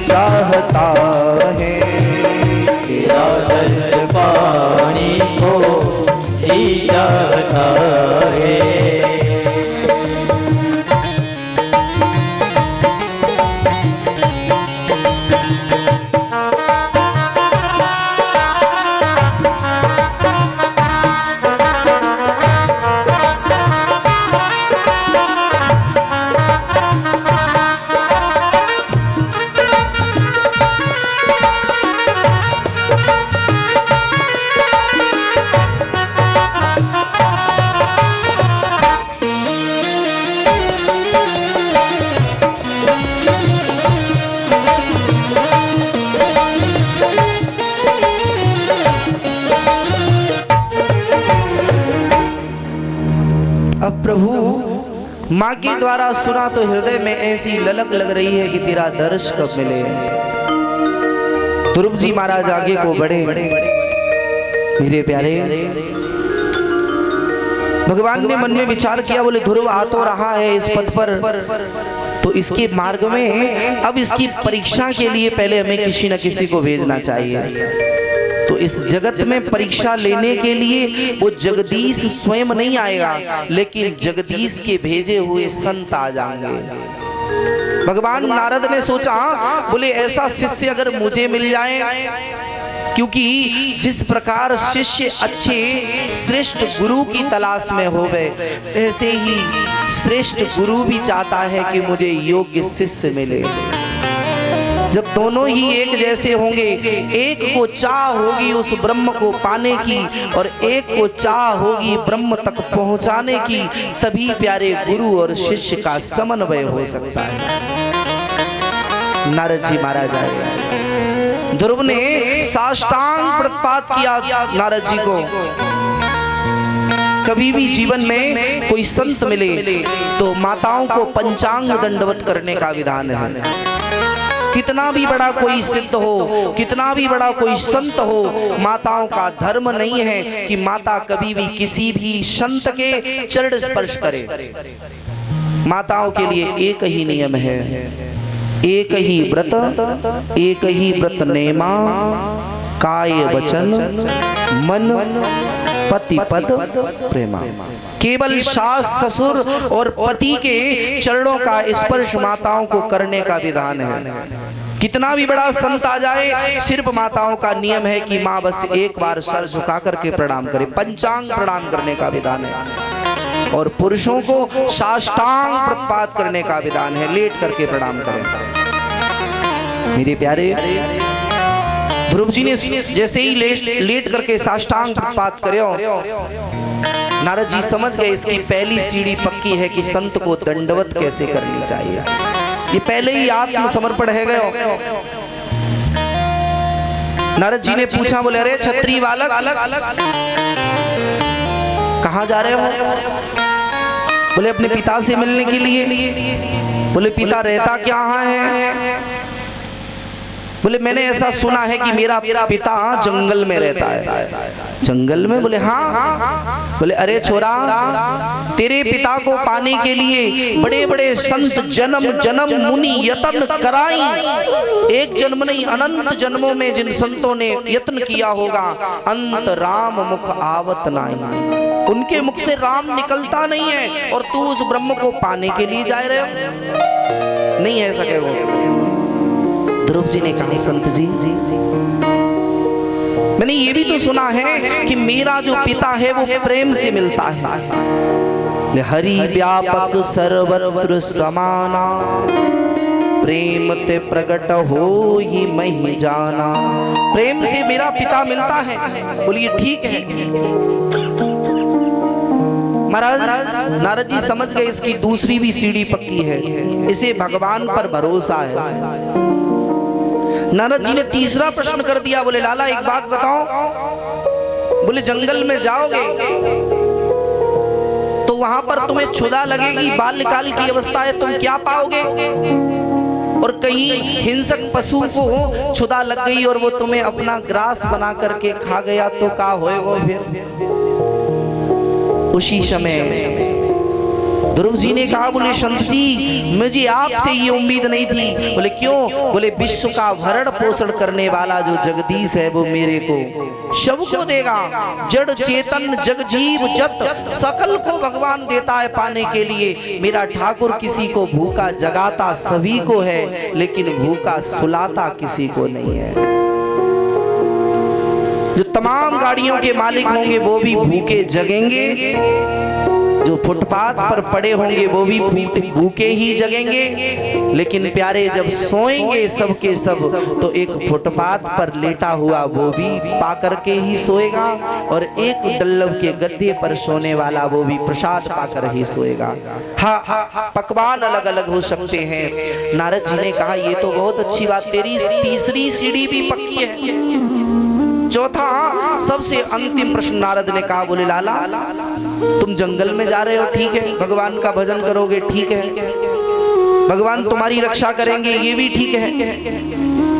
चाहता है, तेरा दर्श पाने को जी चाहता है। अब प्रभु माँ के द्वारा सुना तो हृदय में ऐसी ललक लग रही है कि तेरा दर्श कब मिले। ध्रुव जी महाराज आगे को बढ़े। मेरे प्यारे, भगवान ने मन में विचार किया, बोले ध्रुव आ तो रहा है इस पथ पर, तो इसके मार्ग में अब इसकी परीक्षा के लिए पहले हमें किसी न किसी को भेजना चाहिए। तो इस जगत में परीक्षा लेने के लिए वो जगदीश स्वयं नहीं आएगा, लेकिन जगदीश के भेजे हुए संत आ जाएंगे। भगवान नारद ने सोचा, बोले ऐसा शिष्य अगर मुझे मिल जाए, क्योंकि जिस प्रकार शिष्य अच्छे श्रेष्ठ गुरु की तलाश में होवे, ऐसे ही श्रेष्ठ गुरु भी चाहता है कि मुझे योग्य शिष्य मिले। जब दोनों ही एक जैसे होंगे, एक को चाह होगी उस ब्रह्म को पाने की और एक को चाह होगी ब्रह्म तक पहुंचाने की, तभी प्यारे गुरु और शिष्य का समन्वय हो सकता है। नारद जी महाराज आए, ध्रुव ने साष्टांग प्रणपात किया नारद जी को। कभी भी जीवन में कोई संत मिले तो माताओं को पंचांग दंडवत करने का विधान है। कितना भी बड़ा कोई सिद्ध हो, कितना भी बड़ा कोई संत हो, माताओं का धर्म नहीं है कि माता कभी भी किसी भी संत के चरण स्पर्श करे। माताओं के लिए एक ही नियम है, एक ही व्रत, एक ही व्रत नेमा, काय वचन मन पति पद प्रेमा। केवल सास ससुर और पति के चरणों का स्पर्श माताओं को करने का विधान है। कितना भी बड़ा संत आ जाए, सिर्फ माताओं का नियम है कि माँ बस एक बार सर झुका करके प्रणाम करे, पंचांग प्रणाम करने का विधान है। और पुरुषों को साष्टांग प्रणपात करने का विधान है, लेट करके प्रणाम करें। मेरे प्यारे, ध्रुव जी ने जैसे ही लेट करके साष्टांग पात करे, नारद जी समझ गए इसकी पहली सीढ़ी पक्की है कि संत को दंडवत कैसे करनी चाहिए। ये पहले ही आत्मसमर्पण है गए। नारद जी ने पूछा, बोले अरे छत्री बालक कहाँ जा रहे हो? बोले अपने पिता से मिलने के लिए। बोले पिता रहता क्या है? बोले मैंने ऐसा सुना है कि मेरा पिता जंगल में रहता है। जंगल में? बोले हाँ। बोले अरे छोरा, तेरे पिता को पाने के लिए बड़े बड़े संत जन्म जन्म मुनि यत्न कराई। एक जन्म नहीं, अनंत जन्मों में जिन संतों ने यत्न किया होगा, अंत राम मुख आवत नहीं, उनके मुख से राम निकलता नहीं है, और तू उस ब्रह्म को पाने के लिए जा रहे हो? नहीं है सके वो। ध्रुव जी ने कहा, संत जी मैंने ये भी तो सुना है कि मेरा जो पिता है वो प्रेम से मिलता है। हरि व्यापक सर्वत्र समाना, प्रेम ते प्रकट हो ही मही जाना। प्रेम से मेरा पिता मिलता है। बोलिए ठीक है। महाराज नारद जी समझ गए इसकी दूसरी भी सीढ़ी पक्की है, इसे भगवान पर भरोसा है। नारद जी ने तीसरा प्रश्न कर दिया। बोले लाला एक बात बताओ, बोले जंगल में जाओगे तो वहां पर तुम्हें क्षुधा लगेगी, बाल्यकाल की अवस्था है, तुम क्या पाओगे? और कहीं हिंसक पशु को क्षुधा लग गई और वो तुम्हें अपना ग्रास बना करके खा गया तो क्या होएगा फिर? उसी समय ध्रुव जी ने कहा, बोले संत जी मुझे आपसे ये उम्मीद नहीं थी। बोले क्यों? बोले विश्व का भरण पोषण करने वाला जो जगदीश है वो मेरे को सब को देगा। जड़ चेतन जग जीव जत सकल को भगवान देता है पाने के लिए। मेरा ठाकुर किसी को भूखा जगाता सभी को है, लेकिन भूखा सुलाता किसी को नहीं है। जो तमाम गाड़ियों के मालिक होंगे वो भी भूखे जगेंगे, जो फुटपाथ पर पड़े होंगे वो भी भूखे ही जगेंगे, लेकिन प्यारे जब सोएंगे सब के सब तो एक फुटपाथ पर लेटा हुआ वो भी पा करके ही सोएगा, और एक डल्लव के गद्दे पर सोने वाला वो भी प्रसाद पाकर ही सोएगा। हाँ, पकवान अलग अलग हो सकते हैं। नारद जी ने कहा ये तो बहुत अच्छी बात, तेरी तीसरी सीढ़ी भी पक्की है। चौथा सबसे अंतिम प्रश्न नारद ने कहा, बोले लाला तुम जंगल में जा रहे हो, ठीक है, भगवान का भजन करोगे, ठीक है, भगवान तुम्हारी रक्षा करेंगे, ये भी ठीक है,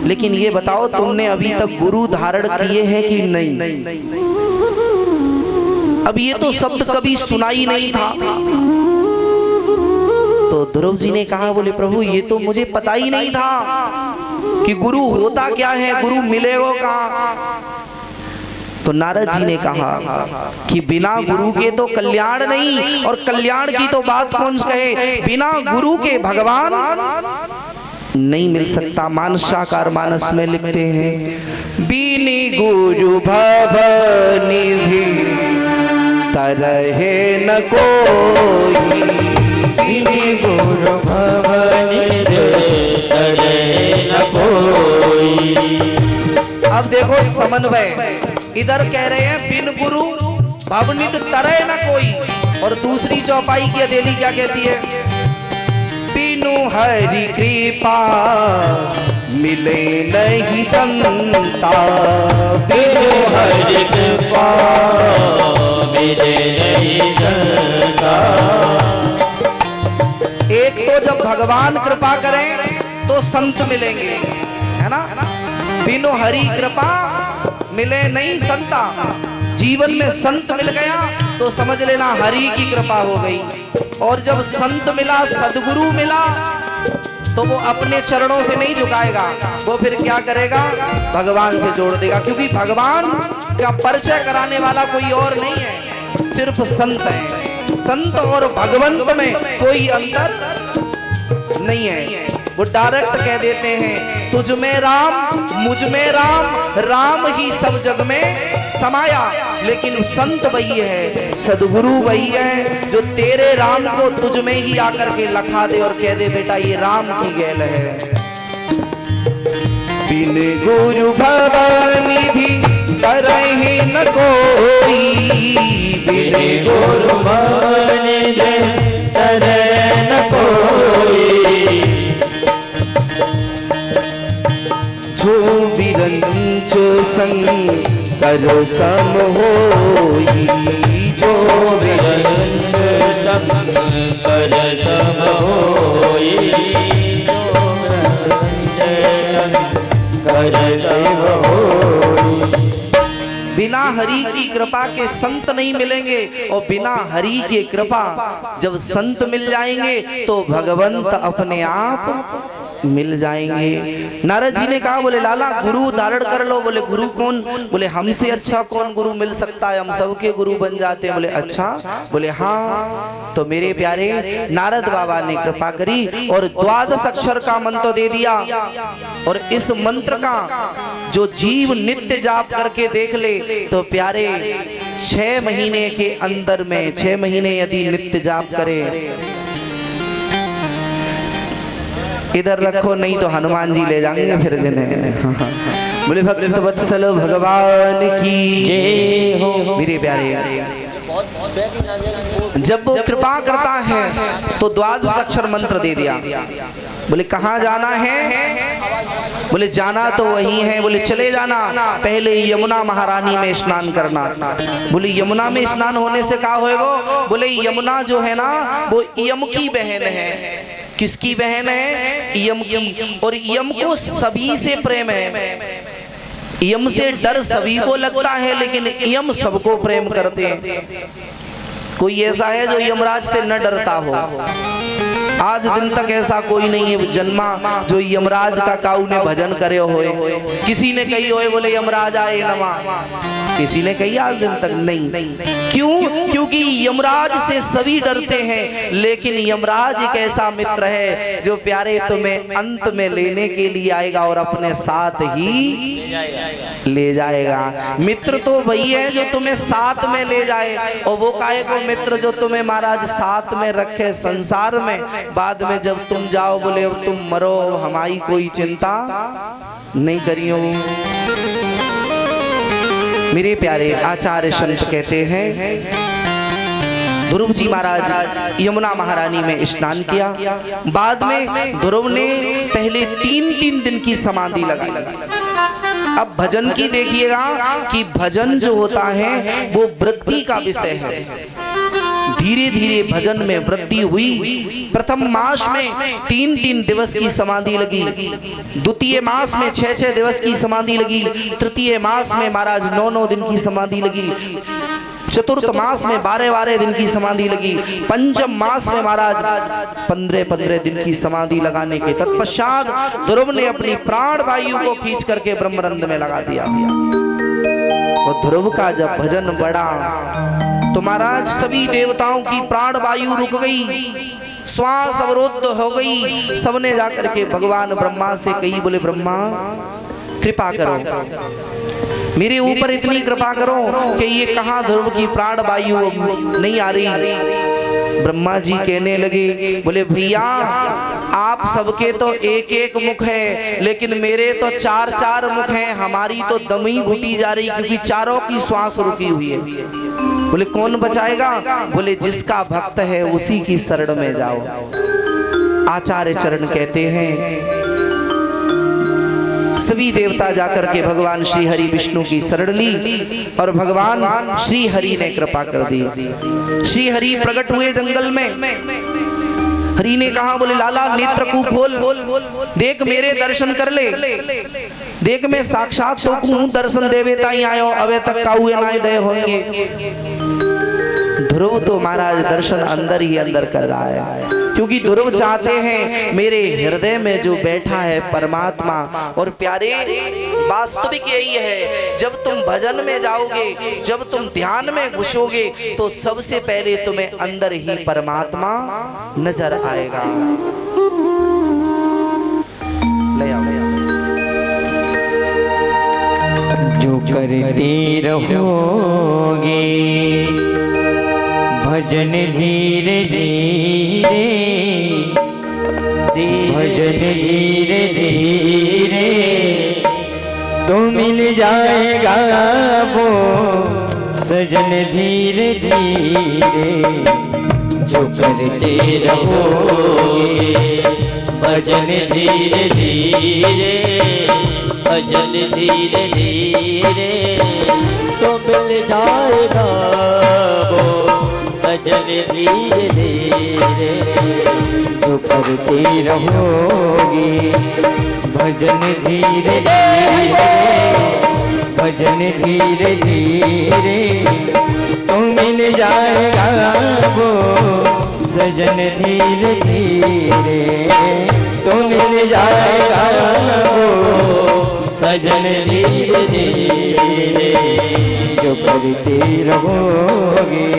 लेकिन ये बताओ तुमने अभी तक गुरु धारण किए हैं कि नहीं? अब ये तो शब्द कभी सुना ही नहीं था। तो ध्रुव जी ने कहा, बोले प्रभु ये तो मुझे पता ही नहीं था कि गुरु होता क्या है, गुरु मिलेगा कहाँ। तो नारद जी ने कहा कि बिना गुरु के तो कल्याण नहीं, और कल्याण की तो बात कौन कहे, बिना गुरु के भगवान नहीं मिल सकता। मानसाकार मानस में लिखते हैं, बिनी गुरु भवनिधि तरहे न कोई, बिनी गुरु भवनिधि तरहे न कोई। अब देखो समन्वय, इधर कह रहे हैं बिन गुरु भवनिधि तरह न कोई, और दूसरी चौपाई की अदेली क्या कहती है, बिनु हरि कृपा मिले नहीं संता, बिनु हरि कृपा मिले नहीं संता। एक तो जब भगवान कृपा करें तो संत मिलेंगे, है ना, बिनु हरि कृपा मिले नहीं संता। जीवन में संत मिल गया तो समझ लेना हरि की कृपा हो गई, और जब संत मिला, सदगुरु मिला, तो वो अपने चरणों से नहीं झुकाएगा, वो फिर क्या करेगा, भगवान से जोड़ देगा, क्योंकि भगवान का परिचय कराने वाला कोई और नहीं है, सिर्फ संत है। संत और भगवंत में कोई अंतर नहीं है। वो डायरेक्ट कह देते हैं, तुझ में राम मुझ में राम, राम ही सब जग में समाया। लेकिन संत वही है, सदगुरु वही है जो तेरे राम को तुझ में ही आकर के लखा दे और कह दे बेटा ये राम की गैल है। बिन गुरु भवनिधि तरहि न कोई, बिन गुरु भवनिधि तरहि न कोई। जो विरंच संकर सम होई, जो विरंच संकर सम होई, बिना हरि की कृपा के संत नहीं मिलेंगे, और बिना हरि की कृपा जब संत मिल जाएंगे तो भगवंत अपने आप मिल जाएंगे। नारद जी ने कहा, बोले लाला गुरु धारण कर लो। बोले गुरु कौन? बोले हमसे अच्छा कौन गुरु मिल सकता है, हम सबके गुरु बन जाते हैं। बोले अच्छा? बोले हाँ। तो मेरे प्यारे नारद बाबा ने कृपा करी और 12 अक्षर का मंत्र दे दिया, और इस मंत्र का जो जीव नित्य जाप करके देख ले तो प्यारे 6 महीने के अंदर में, 6 महीने यदि नित्य जाप करे, इधर रखो नहीं तो हनुमान जी ले जाएंगे फिर जिन्हें। बोले भक्त वत्सल भगवान की जय हो। मेरे प्यारे जब वो कृपा करता है तो 12 अक्षर मंत्र दे दिया। बोले कहाँ जाना है? बोले जाना तो वही है। बोले चले जाना, पहले यमुना महारानी में स्नान करना। बोले यमुना में स्नान होने से क्या होएगा? बोले यमुना जो है ना वो यम की बहन है। किसकी बहन है? यम की। और यम को सभी से प्रेम है। यम से डर सभी को लगता है, लेकिन यम सबको प्रेम करते हैं। कोई ऐसा है जो यमराज से न डरता हो? आज दिन तक ऐसा कोई नहीं है जन्मा जो यमराज का काऊ ने भजन करे होए। किसी ने कही होए बोले यमराज आए नमा, किसी ने कही आज दिन तक नहीं। क्यों? क्योंकि यमराज से सभी डरते हैं, लेकिन यमराज एक ऐसा मित्र है जो प्यारे तुम्हें अंत में लेने के लिए आएगा और अपने साथ ही ले जाएगा। मित्र तो वही है जो तुम्हें साथ में ले जाए, और वो काहे को मित्र जो तुम्हें महाराज साथ में रखे संसार में, बाद में जब तुम जाओ बोले अब तुम मरो, हमारी कोई चिंता नहीं करियो। मेरे प्यारे आचार्य संत कहते हैं ध्रुव जी महाराज यमुना महारानी में स्नान किया। बाद में ध्रुव ने पहले 3-3 दिन की समाधि लगाई। अब भजन की देखिएगा कि भजन जो होता है वो वृद्धि का विषय है। धीरे धीरे भजन में वृद्धि हुई। प्रथम मास में 3-3 दिवस की समाधि लगी, द्वितीय मास में 6-6 दिवस की समाधि लगी, तृतीय मास में महाराज 9-9 दिन की समाधि लगी, चतुर्थ मास में 12-12 दिन की समाधि लगी, पंचम मास में महाराज 15-15 दिन की समाधि लगाने के तत्पश्चात ध्रुव ने अपनी प्राण वायु को खींच करके ब्रह्मरंध्र में लगा दिया। और ध्रुव का जब भजन बढ़ा तो महाराज सभी देवताओं की प्राण वायु रुक गई, श्वास अवरुद्ध हो गई। सबने जाकर के भगवान ब्रह्मा से कही, बोले ब्रह्मा कृपा करो, मेरे ऊपर इतनी कृपा करो कि ये कहाँ ध्रुव की प्राण वायु नहीं आ रही। ब्रह्मा जी कहने लगे, बोले भैया आप सबके तो एक एक मुख है, लेकिन मेरे तो 4-4 मुख हैं। हमारी तो दम ही घुटी जा रही, क्योंकि चारों की श्वास रुकी हुई है। बोले कौन बचाएगा? बोले जिसका भक्त है उसी की शरण में जाओ। आचार्य चरण कहते हैं सभी देवता जाकर के भगवान श्री हरि विष्णु की शरण ली, और भगवान श्री हरि ने कृपा कर दी। श्री हरि प्रकट हुए जंगल में। हरि ने कहा, बोले लाला नेत्र को खोल, देख मेरे दर्शन कर ले। देख मैं साक्षात तो हूँ, दर्शन देवे ताई आयो, अबे तक का हुए ना दे होंगे। ध्रुव तो महाराज दर्शन अंदर ही अंदर कर रहा है, क्योंकि ध्रुव चाहते हैं मेरे हृदय में जो बैठा है परमात्मा। और प्यारे वास्तविक यही है, जब तुम भजन में जाओगे, जब तुम ध्यान में घुसोगे, तो सबसे पहले तुम्हें अंदर ही परमात्मा नजर आएगा। ले आओ। जो करते रहोगे भजन धीरे धीरे, भजन धीरे धीरे, तो मिल जाएगा वो सजन धीरे धीरे जो करते रहोगे भजन धीरे धीरे भजन धीरे धीरे तो मिल जाएगा वो भजन धीरे धीरे जो करते रहोगे भजन धीरे धीरे भजन धीरे धीरे तो मिल जाएगा वो सजन धीरे धीरे तो मिल जाएगा वो सजन धीरे धीरे जो करते रहोगे।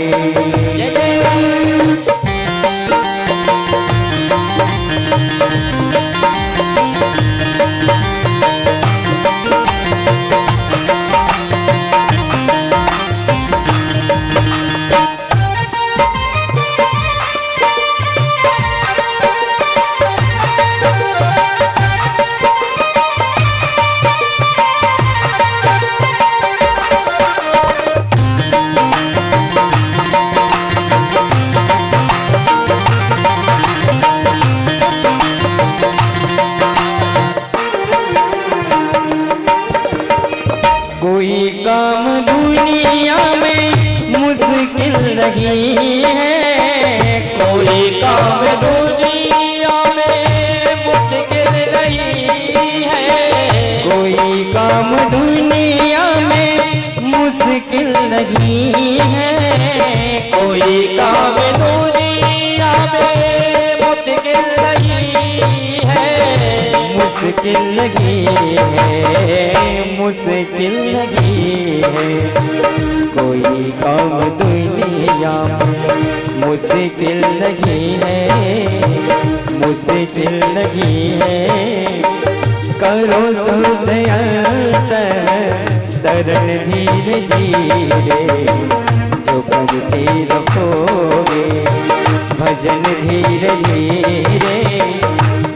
कोई काम दुनिया में मुश्किल नहीं है कोई काम दुनिया में मुश्किल नहीं है कोई काम दुनिया में मुश्किल नहीं है कोई काम दुनिया में मुश्किल नहीं है मुश्किल लगी है मुश्किल लगी है कोई काम दुनिया में मुश्किल लगी है मुश्किल लगी है करो तरन धीरे धीरे जो करते रखोगे भजन धीरे धीरे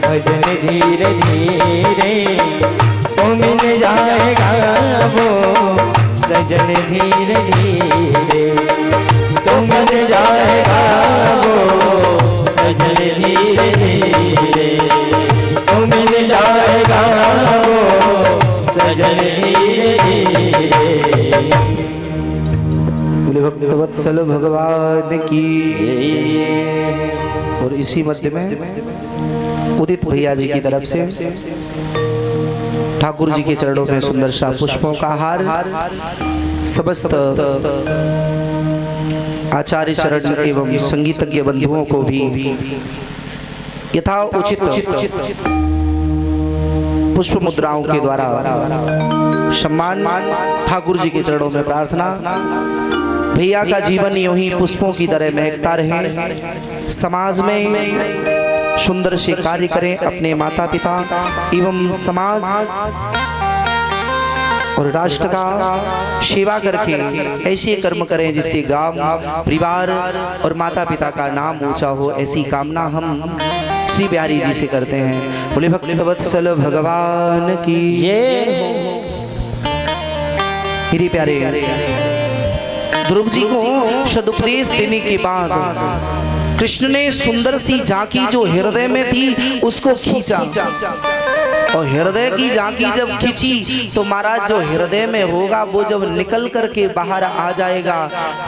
भजन धीरे धीरे तो मिल जाएगा वो सजन धीरे धीरे तो मिल जाएगा वो सजन धीरे धीरे तो मिल जाएगा वो सजन धीरे धीरे। बोले भक्तवत्सल भगवान की। और इसी मध्य में उदित भैया जी की तरफ से ठाकुर जी के चरणों में सुंदर सा पुष्पों का हार समस्त आचार्य चरण एवं संगीतज्ञ बंधुओं को भी यथा उचित पुष्प मुद्राओं के द्वारा सम्मान ठाकुर जी के चरणों में प्रार्थना। भैया का जीवन यूं ही पुष्पों की तरह महकता रहे, समाज में सुंदर से कार्य करें, अपने माता पिता एवं समाज और राष्ट्र का सेवा करके ऐसे कर्म करें जिससे गांव, परिवार और माता पिता का नाम ऊंचा हो। ऐसी कामना हम श्री बिहारी जी से करते हैं। बोले भक्तवत्सल भगवान की मेरे प्यारे ध्रुव जी को सदुपदेश देने के बाद कृष्ण ने सुंदर सी झांकी जो हृदय में थी उसको खींचा, और हृदय की झांकी जब खींची तो महाराज जो हृदय में होगा वो जब निकल करके बाहर आ जाएगा।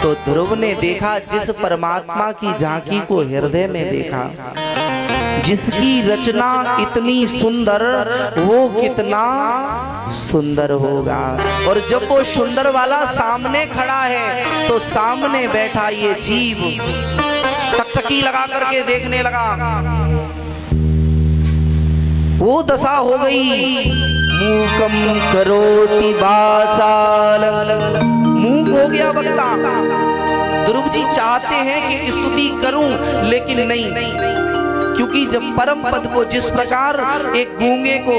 तो ध्रुव ने देखा जिस परमात्मा की झांकी को हृदय में देखा, जिसकी रचना इतनी सुंदर, वो कितना सुंदर होगा। और जब वो सुंदर वाला सामने खड़ा है तो सामने बैठा ये जीव टकटकी लगा करके देखने लगा। वो दशा हो गई, मूकम करोति वाचालं, मूक हो गया वक्ता। ध्रुव जी चाहते हैं कि स्तुति करूं लेकिन नहीं, क्योंकि जब परम पद को जिस प्रकार एक गूंगे को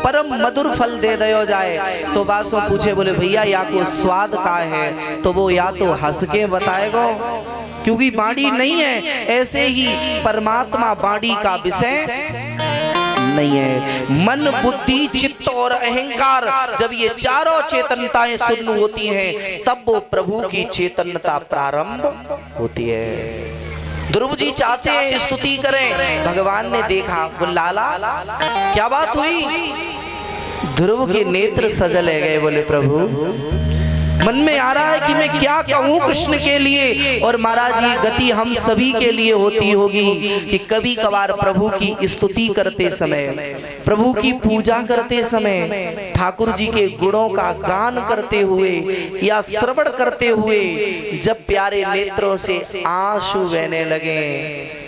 परम मधुर फल दे दिया जाए तो बासों पूछे, बोले भैया या को स्वाद का है, तो वो या तो हंस के बताएगा क्योंकि बाड़ी नहीं है। ऐसे ही परमात्मा बाड़ी का विषय नहीं है। मन, बुद्धि, चित्त और अहंकार जब ये चारों चेतनताएं शून्य होती हैं, तब वो प्रभु की चेतनता प्रारंभ होती है। ध्रुव जी चाहते हैं स्तुति करें, भगवान ने देखा, बोले लाला क्या बात हुई? ध्रुव के नेत्र सजले गए, बोले प्रभु मन में आ रहा है कि मैं क्या कहूँ कृष्ण के लिए। और महाराज ये गति हम सभी के लिए होती होगी कि कभी कभार प्रभु की स्तुति करते समय, प्रभु की पूजा करते समय, ठाकुर जी के गुणों का गान करते हुए या श्रवण करते हुए जब प्यारे नेत्रों से आंसू बहने लगे,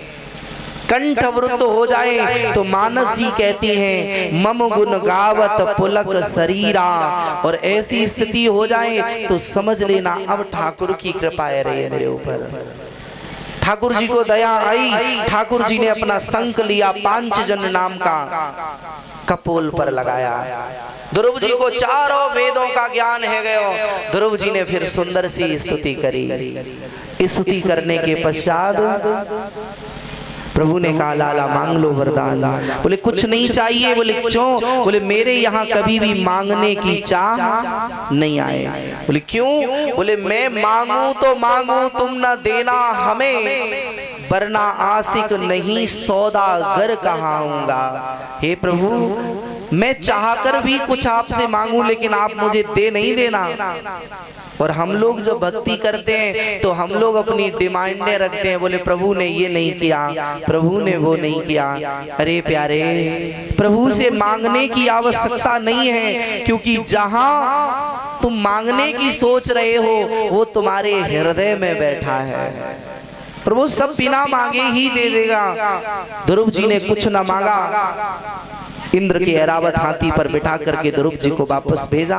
कंठ अवरुद्ध हो जाए, तो मानस जी कहती हैं मम गुण गावत पुलक शरीरा। और ऐसी स्थिति हो जाए तो समझ लेना अब ठाकुर की कृपा है रही है मेरे ऊपर। ठाकुर जी को दया आई, ठाकुर जी ने अपना शंख लिया, पांचजन नाम का कपोल पर लगाया। ध्रुव जी को चारों वेदों का ज्ञान है गयो। ध्रुव जी ने फिर सुंदर सी स्तुति करी। स्तुति करने के पश्चात प्रभु ने कहा लाला मांग लो वरदान। बोले कुछ नहीं चाहिए। बोले क्यों? बोले मेरे यहाँ कभी भी मांगने की चाह नहीं आए। बोले क्यों? बोले मैं मांगू तो मांगू तुम न देना हमें, वरना आशिक नहीं सौदागर कहाऊंगा। हे प्रभु मैं चाहकर भी कुछ आपसे मांगू, लेकिन आप मुझे दे नहीं देना। और हम लोग जो भक्ति करते हैं तो हम लोग अपनी डिमांडें रखते हैं। बोले प्रभु ने ये नहीं किया, प्रभु ने वो नहीं किया। अरे प्यारे, प्रभु से मांगने की आवश्यकता नहीं है, क्योंकि जहां तुम मांगने की सोच रहे हो वो तुम्हारे हृदय में बैठा है, और वो सब बिना मांगे ही दे देगा। ध्रुव जी ने कुछ न मांगा, इंद्र के ऐरावत हाथी पर बिठा करके ध्रुव जी को वापस भेजा।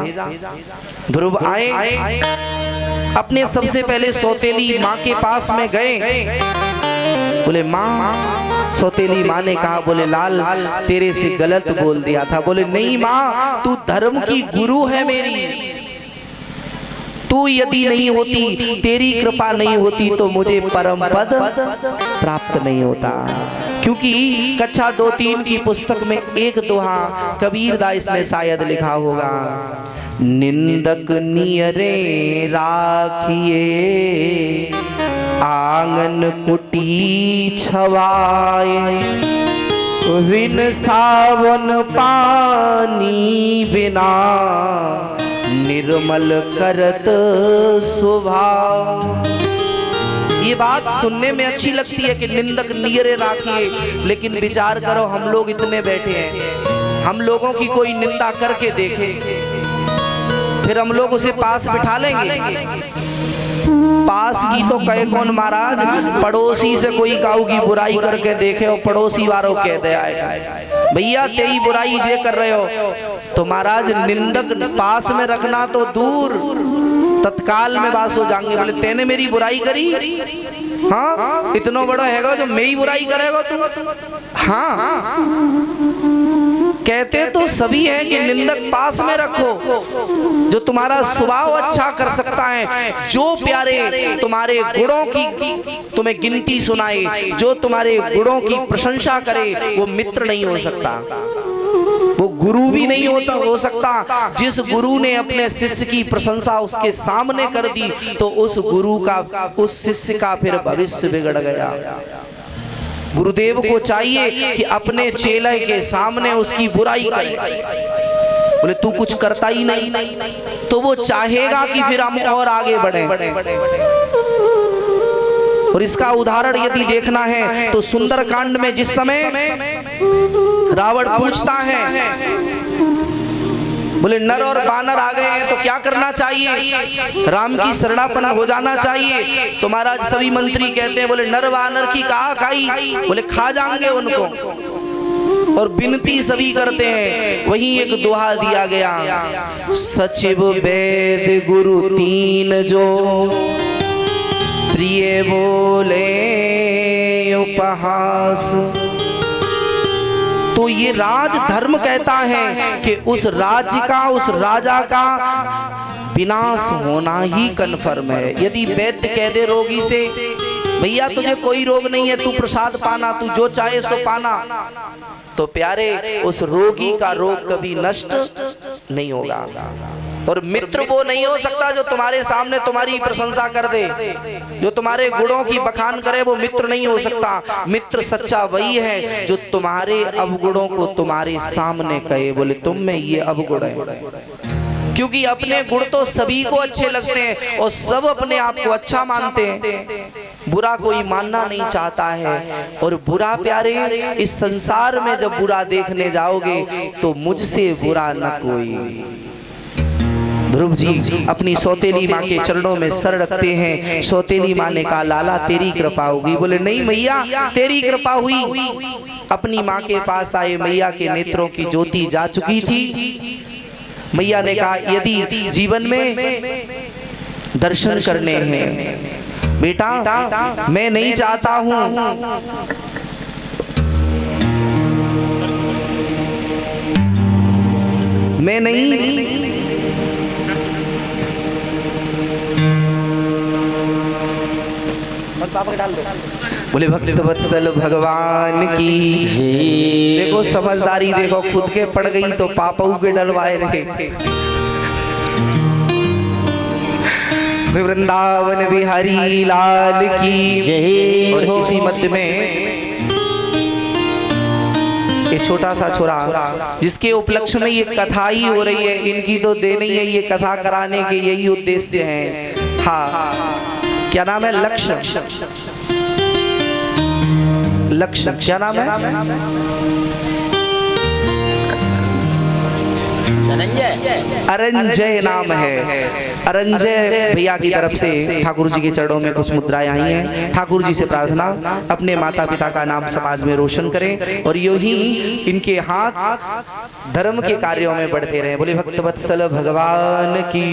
ध्रुव आए, अपने सबसे पहले सौतेली माँ के पास में गए। बोले माँ, सौतेली माँ ने कहा, बोले लाल तेरे से गलत बोल दिया था। बोले नहीं माँ, तू धर्म की गुरु है मेरी, तू यदि नहीं होती, तेरी कृपा नहीं होती तो मुझे परम पद प्राप्त नहीं होता। क्योंकि कक्षा 2-3 की पुस्तक में एक दोहा कबीरदास ने शायद लिखा होगा, निंदक नियरे राखिए आंगन कुटी छवाए, विन सावन पानी बिना निर्मल करत स्वभाव। ये बात सुनने में अच्छी लगती है कि निंदक नियरे राखिए, लेकिन विचार करो हम लोग इतने बैठे हैं, हम लोगों की कोई निंदा करके देखे, फिर हम लोग उसे पास बिठा लेंगे। पास की तो कहे कौन महाराज, पड़ोसी से कोई काऊ की बुराई करके देखे और पड़ोसी वालों कह दे आए भैया तेरी बुराई जे कर रहे हो, तो महाराज निंदक पास में रखना तो दूर, तत्काल में बास हो जाएंगे। बोले तेने मेरी बुराई करी? हाँ, इतना बड़ा हैगा जो मेरी बुराई करेगा तू? हाँ, कहते तो सभी हैं कि निंदक पास में रखो, जो तुम्हारा स्वभाव अच्छा कर सकता है, जो प्यारे तुम्हारे गुणों की तुम्हें गिनती सुनाए, जो तुम्हारे गुणों की प्रशंसा करे, वो मित्र नहीं हो सकता, वो गुरु भी नहीं हो सकता। जिस गुरु ने अपने शिष्य की प्रशंसा उसके सामने कर दी, तो उस गुरु का, उस शिष्य का फिर भविष्य बिगड़ गया। गुरुदेव को चाहिए कि अपने चेले के सामने उसकी बुराई करे। बोले तू कुछ करता ही नहीं, तो वो चाहेगा कि फिर हम और आगे बढ़े। और इसका उदाहरण यदि देखना है तो सुंदरकांड में जिस समय रावण पूछता है, बोले नर और बानर आ गए हैं तो क्या करना चाहिए? राम की शरणापन्न हो जाना चाहिए। तो महाराज सभी मंत्री कहते हैं, बोले नर बानर की कहा खाई? बोले खा जाएंगे उनको। और विनती सभी करते हैं, वहीं एक दोहा दिया गया, सचिव वेद गुरु तीन जो प्रिय बोले उपहास। तो ये राज धर्म कहता है कि उस राज्य का, उस राजा का विनाश होना ही कन्फर्म है। यदि वैद्य कह दे रोगी से भैया तुझे कोई रोग नहीं है, तू प्रसाद पाना, तू जो चाहे सो पाना। तो प्यारे उस रोगी का रोग कभी नष्ट नहीं होगा। और मित्र वो नहीं हो सकता जो तुम्हारे सामने तुम्हारी प्रशंसा कर दे, जो तुम्हारे गुणों की बखान करे, वो मित्र नहीं हो सकता। मित्र सच्चा वही है जो तुम्हारे अवगुणों को तुम्हारे सामने कहे, बोले तुम में ये अवगुण है। क्योंकि अपने गुण तो सभी को अच्छे लगते हैं और सब अपने आप को अच्छा मानते हैं, बुरा कोई मानना नहीं चाहता है। और बुरा प्यारे इस संसार में जब बुरा देखने जाओगे तो मुझसे बुरा न कोई। ध्रुव जी अपनी सौतेली माँ के चरणों में सर रखते हैं। सौतेली माँ ने कहा लाला तेरी कृपा होगी। बोले नहीं मैया तेरी कृपा हुई। अपनी माँ के पास आए, मैया के नेत्रों की ज्योति जा चुकी थी। मैया ने कहा यदि जीवन में दर्शन करने हैं बेटा, मैं नहीं चाहता हूं मैं नहीं बोले भक्त वत्सल भगवान की देखो समझदारी देखो, खुद के पड़ गई तो पापाऊ के डलवाए रहे। वृंदावन बिहारी लाल की जय। और इसी मध्य में ये छोटा सा छोरा जिसके उपलक्ष्य में ये कथा ही हो रही है, इनकी तो देनी है, ये कथा कराने के यही उद्देश्य है। हाँ क्या नाम है? लक्ष्य। लक्ष्य क्या नाम है? अरंजय नाम है। अरंजय भैया की तरफ से ठाकुर जी के चरणों में कुछ मुद्राएं आई हैं। ठाकुर जी से प्रार्थना अपने माता पिता का नाम समाज में रोशन करें और यूं ही इनके हाथ धर्म के कार्यों में बढ़ते रहें। बोले भक्त वत्सल भगवान की।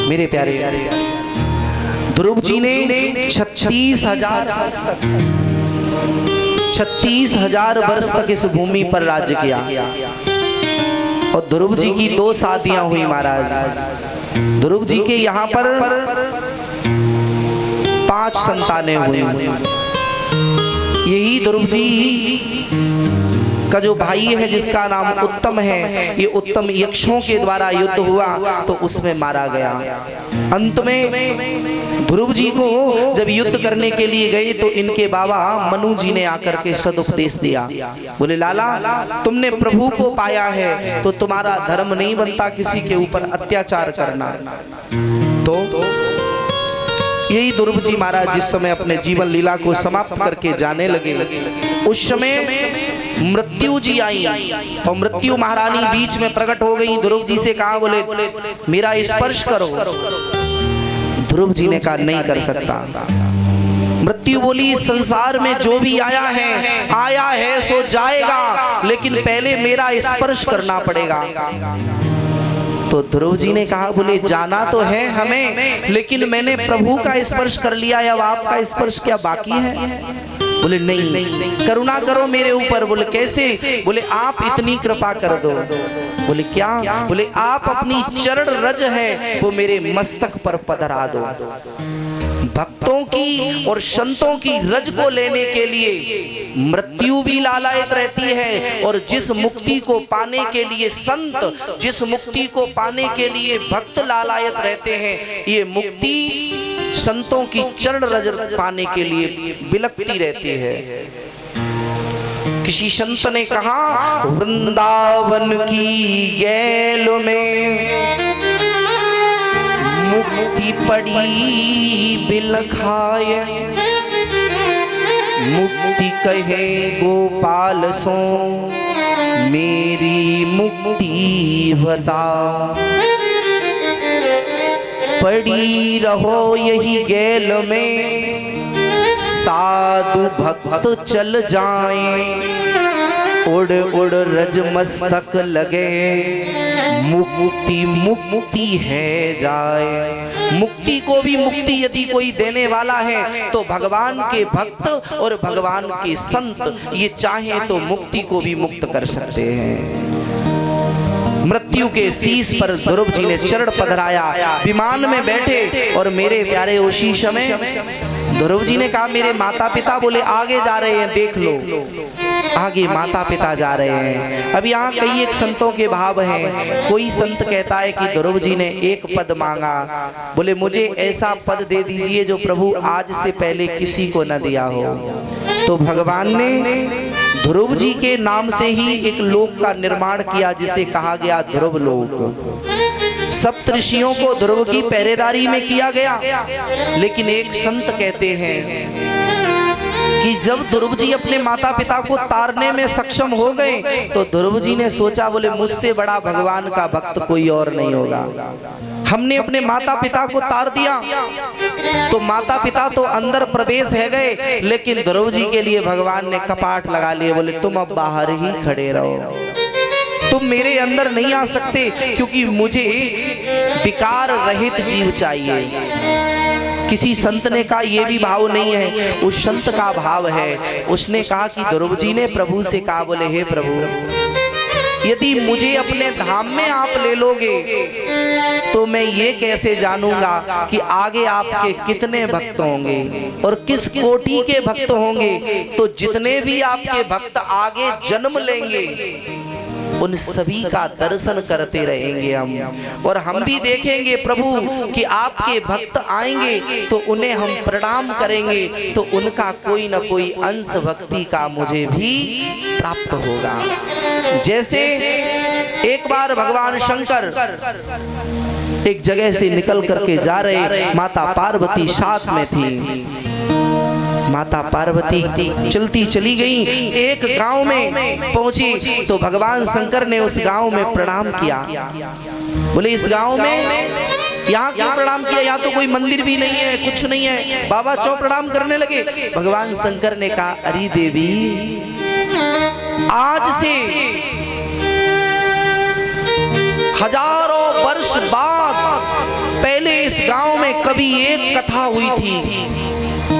मेरे प्यारे ध्रुव जी ने 36,000 वर्ष तक इस भूमि पर राज्य किया। और ध्रुव जी की 2 शादियां हुई महाराज। ध्रुव जी के यहाँ पर 5 संतानें हुई। यही ध्रुव जी का जो भाई है जिसका नाम उत्तम है, ये उत्तम यक्षों के द्वारा युद्ध हुआ तो उसमें मारा गया। अंत में ध्रुव जी को जब युद्ध करने के लिए गए तो इनके बाबा मनु जी ने आकर के सदुपदेश दिया। बोले लाला तुमने प्रभु को पाया है तो तुम्हारा धर्म नहीं बनता किसी के ऊपर अत्याचार करना। तो यही ध्रुव जी महाराज जिस समय अपने जीवन लीला को समाप्त करके जाने लगे, उस समय मृत्यु जी आई और मृत्यु महारानी बीच में प्रकट हो गई। ध्रुव जी से कहा बोले मेरा स्पर्श करो। ध्रुव जी ने कहा नहीं कर सकता। मृत्यु बोली इस संसार में जो भी आया है सो जाएगा, लेकिन पहले मेरा स्पर्श करना पड़ेगा। तो ध्रुव जी ने कहा बोले जाना तो है हमें, लेकिन मैंने प्रभु का स्पर्श कर लिया है, अब आपका स्पर्श क्या बाकी है? बोले नहीं करुणा करो मेरे ऊपर। बोले कैसे? बोले आप इतनी कृपा कर दो। बोले क्या? बोले आप अपनी चरण रज है वो मेरे मस्तक पर पधरा दो। भक्तों की और संतों की रज को लेने के लिए मृत्यु भी लालायत रहती है, और जिस मुक्ति को पाने के लिए संत, जिस मुक्ति को पाने के लिए भक्त लालायत रहते हैं, ये मुक्ति संतों की चरण रज पाने के लिए बिलखती रहती है। किसी संत ने कहा वृंदावन की गैल में मुक्ति पड़ी बिलखाए, मुक्ति कहे गोपाल सो मेरी मुक्ति बता। पड़ी रहो यही गैल में साधु भक्त चल जाएं, उड़ उड़ रज मस्तक लगे मुक्ति मुक्ति है जाए। मुक्ति को भी मुक्ति यदि कोई देने वाला है तो भगवान के भक्त और भगवान के संत ये चाहे तो मुक्ति को भी मुक्त कर सकते हैं। मृत्यु के शीश पर ध्रुव जी ने चरण पधराया, विमान में बैठे और मेरे प्यारे उसी समय ध्रुव जी ने कहा मेरे माता पिता, बोले आगे जा रहे हैं, देख लो आगे माता पिता जा रहे हैं। अब यहाँ कई एक संतों के भाव हैं। कोई संत कहता है कि ध्रुव जी ने एक पद मांगा, बोले मुझे ऐसा पद दे दीजिए जो प्रभु आज से पहले किसी को न दिया हो। तो भगवान ने ध्रुव जी के नाम से ही एक लोक का निर्माण किया जिसे कहा गया ध्रुव लोक। सप्तऋषियों को ध्रुव की पहरेदारी में किया गया। लेकिन एक संत कहते हैं कि जब ध्रुव जी अपने माता पिता को तारने में सक्षम हो गए तो ध्रुव जी ने सोचा, बोले मुझसे बड़ा भगवान का भक्त कोई और नहीं होगा। हमने अपने माता पिता को तार दिया तो माता पिता तो अंदर प्रवेश है गए, लेकिन ध्रुव जी के लिए भगवान ने कपाट लगा लिए। बोले तुम अब बाहर ही खड़े रहो, तुम मेरे अंदर नहीं आ सकते, क्योंकि मुझे विकार रहित जीव चाहिए। किसी संत ने कहा ये भी भाव नहीं है, उस संत का भाव है। उसने कहा कि ध्रुव जी ने प्रभु से कहा, बोले हे प्रभु यदि मुझे अपने धाम में आप ले लोगे तो मैं ये कैसे जानूंगा कि आगे आपके कितने भक्त होंगे और किस कोटि के भक्त होंगे। तो जितने भी आपके भक्त आगे जन्म लेंगे उन सभी का दर्शन करते रहेंगे हम, और हम भी देखेंगे प्रभु कि आपके भक्त आएंगे तो उन्हें हम प्रणाम करेंगे, तो उनका कोई न कोई अंश भक्ति का मुझे भी प्राप्त होगा। जैसे एक बार भगवान शंकर एक जगह से निकल करके जा रहे, माता पार्वती साथ में थी। माता पार्वती चलती चली गई, एक गांव में पहुंची तो भगवान शंकर ने उस गांव में प्रणाम किया। बोले इस गांव में यहाँ क्यों प्रणाम किया, यहाँ तो कोई मंदिर भी नहीं है, कुछ नहीं है। बाबा चौ प्रणाम करने लगे। भगवान शंकर ने कहा, अरे देवी आज से हजारों वर्ष बाद पहले इस गांव में कभी एक कथा हुई थी।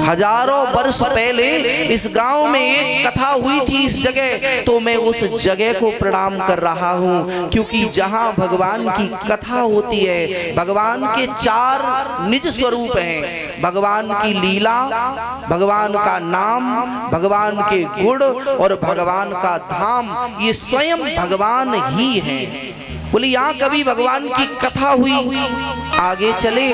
हजारों वर्ष पहले इस गांव में एक कथा हुई थी इस जगह, तो मैं उस जगह को प्रणाम कर रहा हूं, क्योंकि जहां भगवान की कथा होती है, भगवान के चार निज स्वरूप हैं। भगवान की लीला, भगवान का नाम, भगवान के गुण और भगवान का धाम, ये स्वयं भगवान ही हैं। बोले यहाँ कभी भगवान की कथा हुई, आगे चले।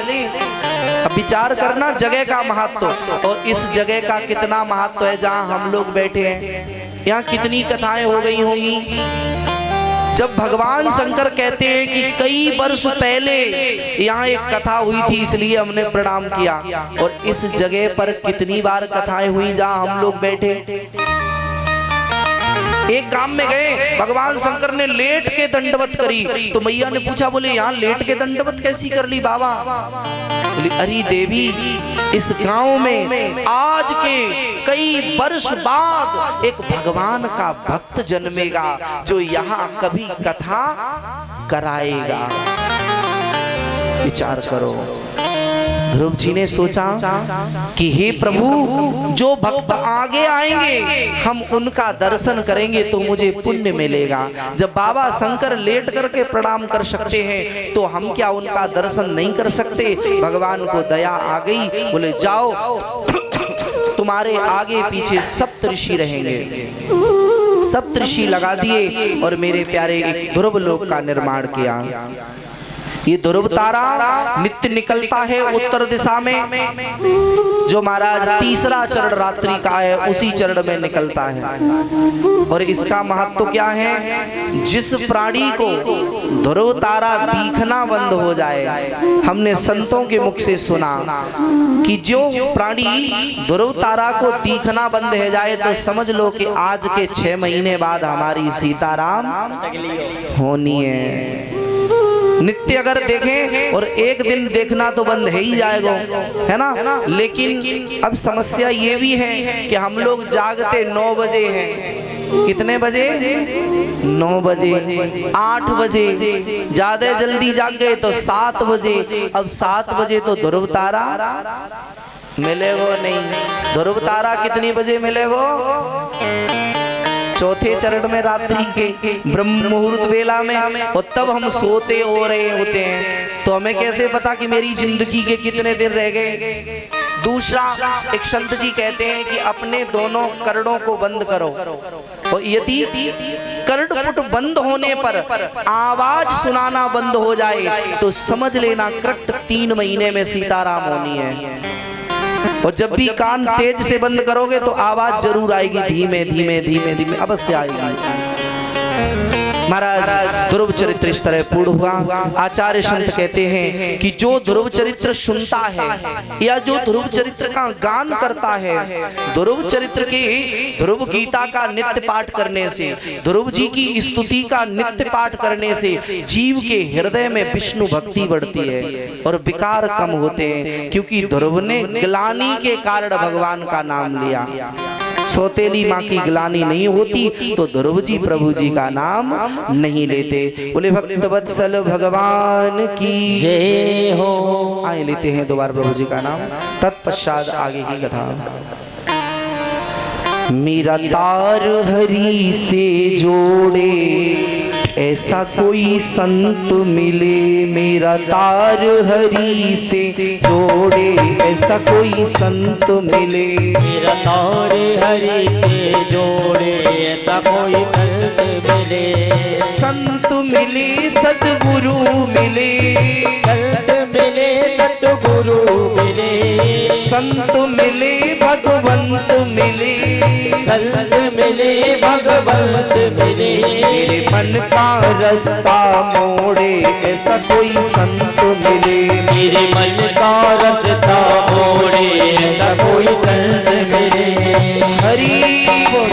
अब विचार करना जगह का महत्व, और इस जगह का कितना महत्व है जहां हम लोग बैठे हैं। यहाँ कितनी कथाएं हो गई होंगी। जब भगवान शंकर कहते हैं कि कई वर्ष पहले यहाँ एक कथा हुई थी इसलिए हमने प्रणाम किया, और इस जगह पर कितनी बार कथाएं हुई जहां हम लोग बैठे। एक गांव में गए, भगवान शंकर ने लेट के दंडवत करी, तो मैया ने पूछा, बोले यहाँ लेट के दंडवत कैसी कर ली बाबा। बोले अरे देवी इस गांव में आज के कई वर्ष बाद एक भगवान का भक्त जन्मेगा जो यहाँ कभी कथा कराएगा। विचार करो। ध्रुव जी ने सोचा कि हे प्रभु जो भक्त आगे आएंगे हम उनका दर्शन करेंगे तो मुझे पुण्य मिलेगा। जब बाबा शंकर लेट करके प्रणाम कर सकते हैं तो हम क्या उनका दर्शन नहीं कर सकते। भगवान को दया आ गई, बोले जाओ तुम्हारे आगे पीछे सप्तऋषि रहेंगे। सप्तऋषि लगा दिए और मेरे प्यारे एक ध्रुव लोक का निर्माण किया। ये ध्रुव तारा नित्य निकलता है उत्तर दिशा में, जो महाराज तीसरा चरण रात्रि का है उसी चरण में निकलता है। और इसका महत्व क्या है, जिस प्राणी को ध्रुव तारा दिखना बंद हो जाए, हमने संतों के मुख से सुना कि जो प्राणी ध्रुव तारा को दिखना बंद हो जाए तो समझ लो कि आज के 6 महीने बाद हमारी सीताराम होनी है। नित्य अगर देखें और एक दिन देखना तो बंद है ही जाएगा, है ना। लेकिन अब समस्या ये भी है कि हम लोग जागते 9 बजे हैं। कितने बजे? 9 बजे, 8 बजे, ज्यादा जल्दी जाग गए तो 7 बजे। अब 7 बजे तो ध्रुव तारा मिलेगा नहीं। ध्रुव तारा कितनी बजे मिलेगा? चौथे चरण में रात्रि के ब्रह्म मुहूर्त वेला में, और तब हम सोते हो रहे होते हैं। तो हमें कैसे पता कि मेरी जिंदगी के कितने दिन रह गए? दूसरा, एक संत जी कहते हैं कि अपने दोनों कर्णों को बंद करो, और यदि कर्णपुट बंद होने पर आवाज सुनाना बंद हो जाए तो समझ लेना करेक्ट 3 महीने में सीताराम होनी है। और जब भी कान तेज से बंद करोगे तो आवाज जरूर आएगी, धीमे धीमे धीमे धीमे अवश्य आएगी। महाराज ध्रुव चरित्र इस तरह पूर्ण हुआ। आचार्य संत कहते हैं कि जो ध्रुव चरित्र सुनता है या जो ध्रुव चरित्र का गान करता है, ध्रुव चरित्र की ध्रुव गीता का नित्य पाठ करने से, ध्रुव जी की स्तुति का नित्य पाठ करने से जीव के हृदय में विष्णु भक्ति बढ़ती है और विकार कम होते हैं, क्योंकि ध्रुव ने ग्लानि के कारण भगवान का नाम लिया। सौतेली माँ की ग्लानि नहीं होती तो ध्रुव जी प्रभु जी का नाम नहीं लेते। बोले भक्त वत्सल भगवान की जय हो। आए लेते हैं दोबारा प्रभु जी का नाम, तत्पश्चात आगे की कथा। मेरा तार हरि से जोड़े ऐसा कोई संत मिले, मेरा तार हरि से जोड़े ऐसा कोई संत मिले, मेरा तार हरि से जोड़े ऐसा कोई संत मिले, संत मिले सतगुरु मिले, संत मिले सतगुरु मिले, संत मिले भगवंत मिले, संत मिले भगवंत मिले, मेरे मन का रास्ता मोड़े ऐसा कोई संत मिले, मेरे मन का रास्ता मोड़े ऐसा कोई संत मिले। हरि बोल।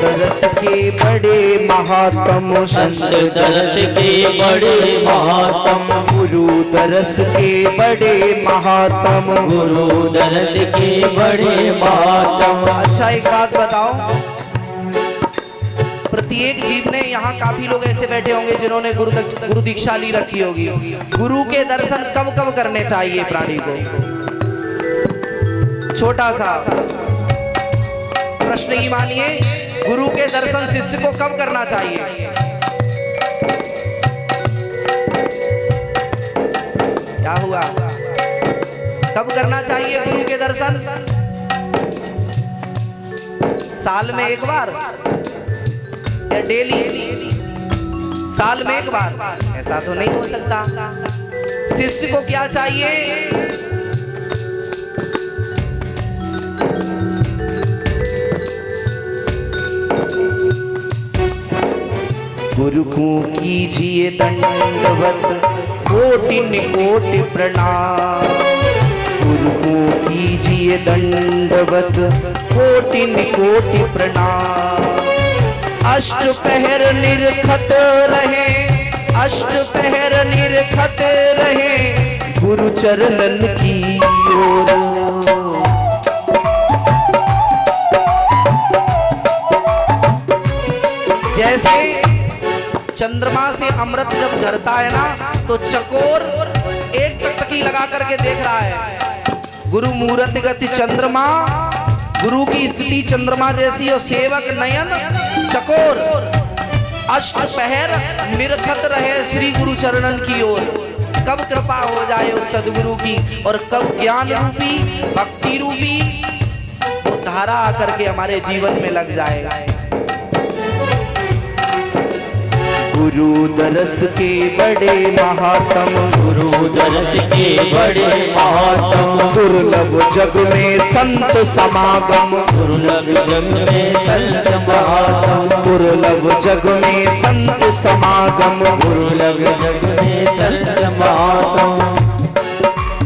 दरस के बड़े महात्म, संत दरस के बड़े महात्म, गुरु दरस के बड़े महात्म, गुरु दरस के बड़े महात्म। अच्छा एक बात बताओ, प्रत्येक जीव ने यहाँ काफी लोग ऐसे बैठे होंगे जिन्होंने गुरु दीक्षा ली रखी होगी। गुरु के दर्शन कब कब करने चाहिए प्राणी को? छोटा सा प्रश्न ही मानिए, गुरु के दर्शन शिष्य को कब करना चाहिए? क्या हुआ? कब करना चाहिए गुरु के दर्शन? साल में एक बार या डेली? साल में एक बार ऐसा तो नहीं हो सकता। शिष्य को क्या चाहिए? गुरु को कीजिए दंडवत कोटि निकोटि प्रणाम, गुरु को कीजिए दंडवत कोटि निकोटि प्रणाम। अष्ट पहर निरखत रहे, अष्ट पहर निरखत रहे गुरु चरणन की ओर। जैसे चंद्रमा से अमृत जब झरता है ना, तो चकोर एक टकटकी लगा करके देख रहा है। गुरु मूर्ति गति चंद्रमा, गुरु की स्थिति चंद्रमा जैसी और सेवक नयन चकोर। अष्ट पहर निरखत रहे श्री गुरु चरणन की ओर। कब कृपा हो जाए उस सदगुरु की, और कब ज्ञान रूपी भक्ति रूपी वो धारा आकर के हमारे जीवन में लग जाए। गुरु दरस के बड़े महात्म, गुरु दरस के बड़े महात्म, दुर्लभ जग में संत समागम, दुर्लभ जग में संत महात्म, दुर्लभ जग में संत समागम, दुर्लभ जग में संत महात्म।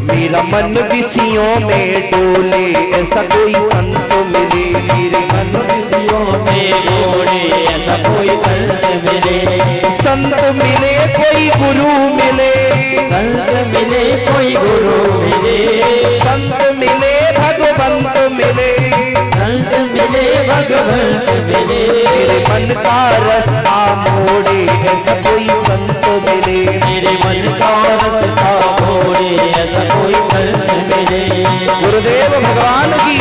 मेरा मन विषयों में डोले ऐसा कोई संत मिले, मेरे मन विषयों में डोले ऐसा कोई संत मिले। संत मिले कोई गुरु मिले, संत मिले कोई गुरु मिले, संत मिले भगवंत मिले, संत मिले भगवंत मिले। मेरे मन का रास्ता मोड़े ऐसा कोई संत मिले, मेरे मन का रास्ता मोड़े ऐसा कोई संत मिले। गुरुदेव भगवान की।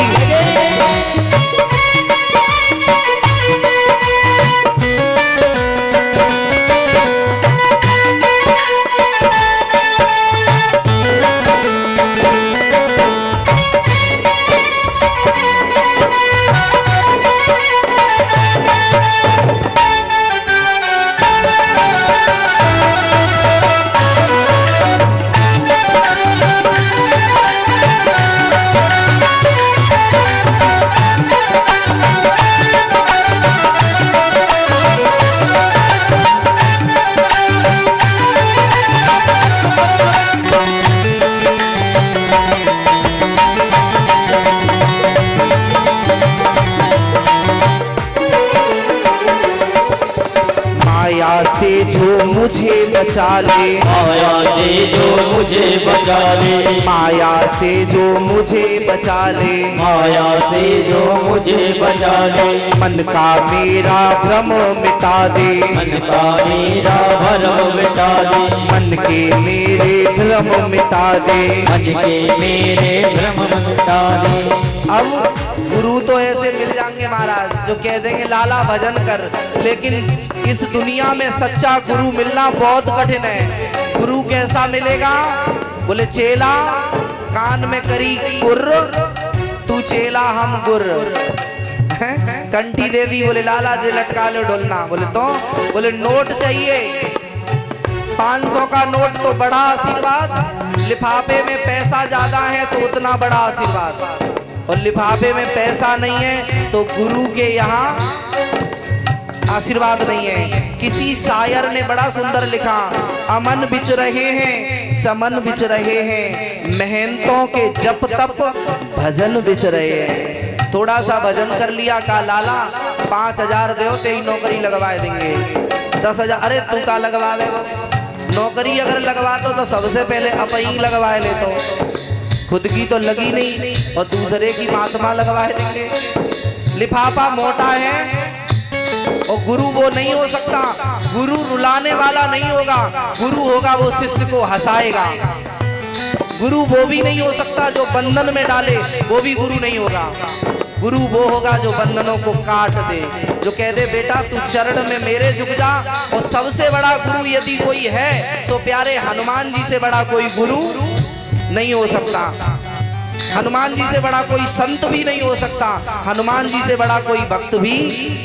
माया से जो मुझे बचा ले, माया से जो मुझे बचा ले, माया से जो मुझे बचा ले, माया से जो मुझे बचा ले। मन का मेरा भ्रम मिटा दे, मन का मेरा भरम मिटा दे, मन के मेरे भ्रम मिटा दे। मन के मेरे भ्रम मिटा दे। अब गुरु तो ऐसे मिल जाएंगे महाराज जो कह देंगे लाला भजन कर, लेकिन इस दुनिया में सच्चा गुरु मिलना बहुत कठिन है। गुरु कैसा मिलेगा? बोले चेला कान में करी गुर्र, तू चेला हम गुर्र। कंठी दे दी, बोले लाला जी लटका लो डोलना। बोले तो बोले नोट चाहिए 500 का नोट तो बड़ा आशीर्वाद, लिफाफे में पैसा ज्यादा है तो उतना बड़ा आशीर्वाद, और लिफाफे में पैसा नहीं है तो गुरु के यहाँ आशीर्वाद नहीं है। किसी शायर ने बड़ा सुंदर लिखा, अमन बिच रहे हैं चमन बिच रहे हैं, मेहनतों के जप तप भजन बिच रहे हैं। थोड़ा सा भजन कर लिया का लाला 5000 दो ते ही नौकरी लगवा देंगे। 10,000 अरे तू का लगवावेगा? नौकरी अगर लगवा तो सबसे पहले अपनी लगवा ले, तो खुद की तो लगी नहीं और दूसरे की महात्मा लगवा देंगे। लिफाफा मोटा है और गुरु वो नहीं हो सकता। गुरु रुलाने वाला नहीं होगा, गुरु होगा वो शिष्य को हंसाएगा। गुरु वो भी नहीं हो सकता जो बंधन में डाले, वो भी गुरु नहीं होगा। गुरु वो होगा जो बंधनों को काट दे, जो कह दे बेटा तू चरण में मेरे झुक जा। और सबसे बड़ा गुरु यदि कोई है तो प्यारे हनुमान जी से बड़ा कोई गुरु नहीं हो सकता। हनुमान जी से बड़ा कोई संत भी नहीं हो सकता, हनुमान जी से बड़ा कोई भक्त भी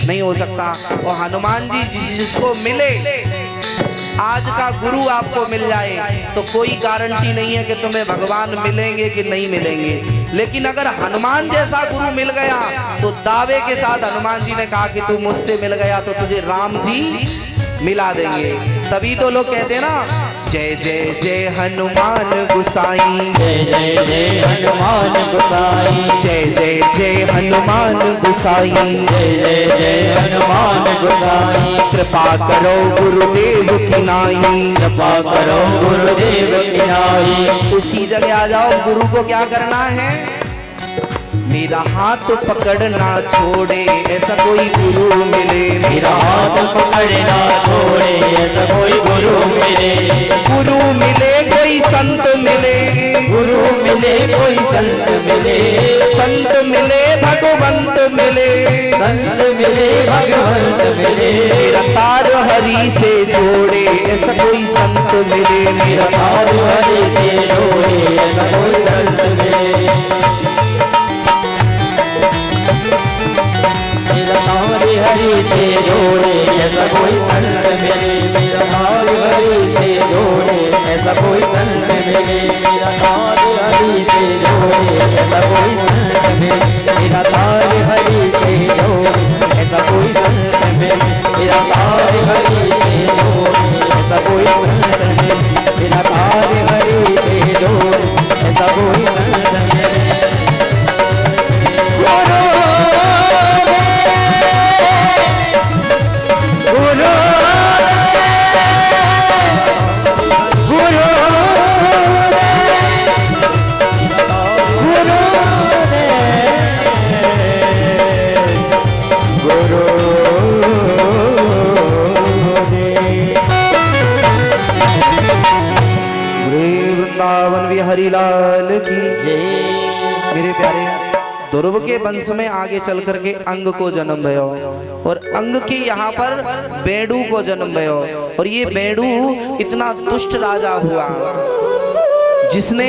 नहीं हो सकता। और हनुमान जी जिसको मिले, आज का गुरु आपको मिल जाए तो कोई गारंटी नहीं है कि तुम्हें भगवान मिलेंगे कि नहीं मिलेंगे। लेकिन अगर हनुमान जैसा गुरु मिल गया तो दावे के साथ हनुमान जी ने कहा कि तू मुझसे मिल गया तो तुझे राम जी मिला देंगे। तभी तो लोग कहते हैं ना, जय जय जय हनुमान गुसाई, जय जय जय हनुमान गुसाई, जय जय जय हनुमान गुसाई, जय जय जय हनुमान गुसाई। कृपा करो गुरुदेव की नाई, कृपा करो गुरुदेव की नाई। उसी जगह आ जाओ। गुरु को क्या करना है? मेरा हाथ पकड़ना छोड़े ऐसा कोई गुरु मिले, मेरा हाथ पकड़ना छोड़े ऐसा कोई गुरु मिले। गुरु मिले कोई संत मिले, गुरु मिले कोई संत मिले, संत मिले भगवंत मिले, संत मिले भगवंत मिले। मेरा तार हरि से जोड़े ऐसा कोई संत मिले, मेरा तार हरि से जोड़े ऐसा कोई संत मिले। हरि से जोड़े ऐसा कोई संत मिले, मेरा तार हरि से जोड़े ऐसा कोई संत मिले। मेरा तार हरि से जोड़े ऐसा कोई संत मिले, मेरा तार हरि से जोड़े ऐसा कोई संत मिले। मेरा तार हरि से जोड़े ऐसा कोई संत मिले, मेरा तार हरि से जोड़े ऐसा कोई संत मिले। हरि लाल की जय। मेरे प्यारे, ध्रुव के वंश में आगे चल करके अंग को जन्म भयो और अंग के यहाँ पर बेडू को जन्म भयो। और ये बेडू इतना दुष्ट राजा हुआ जिसने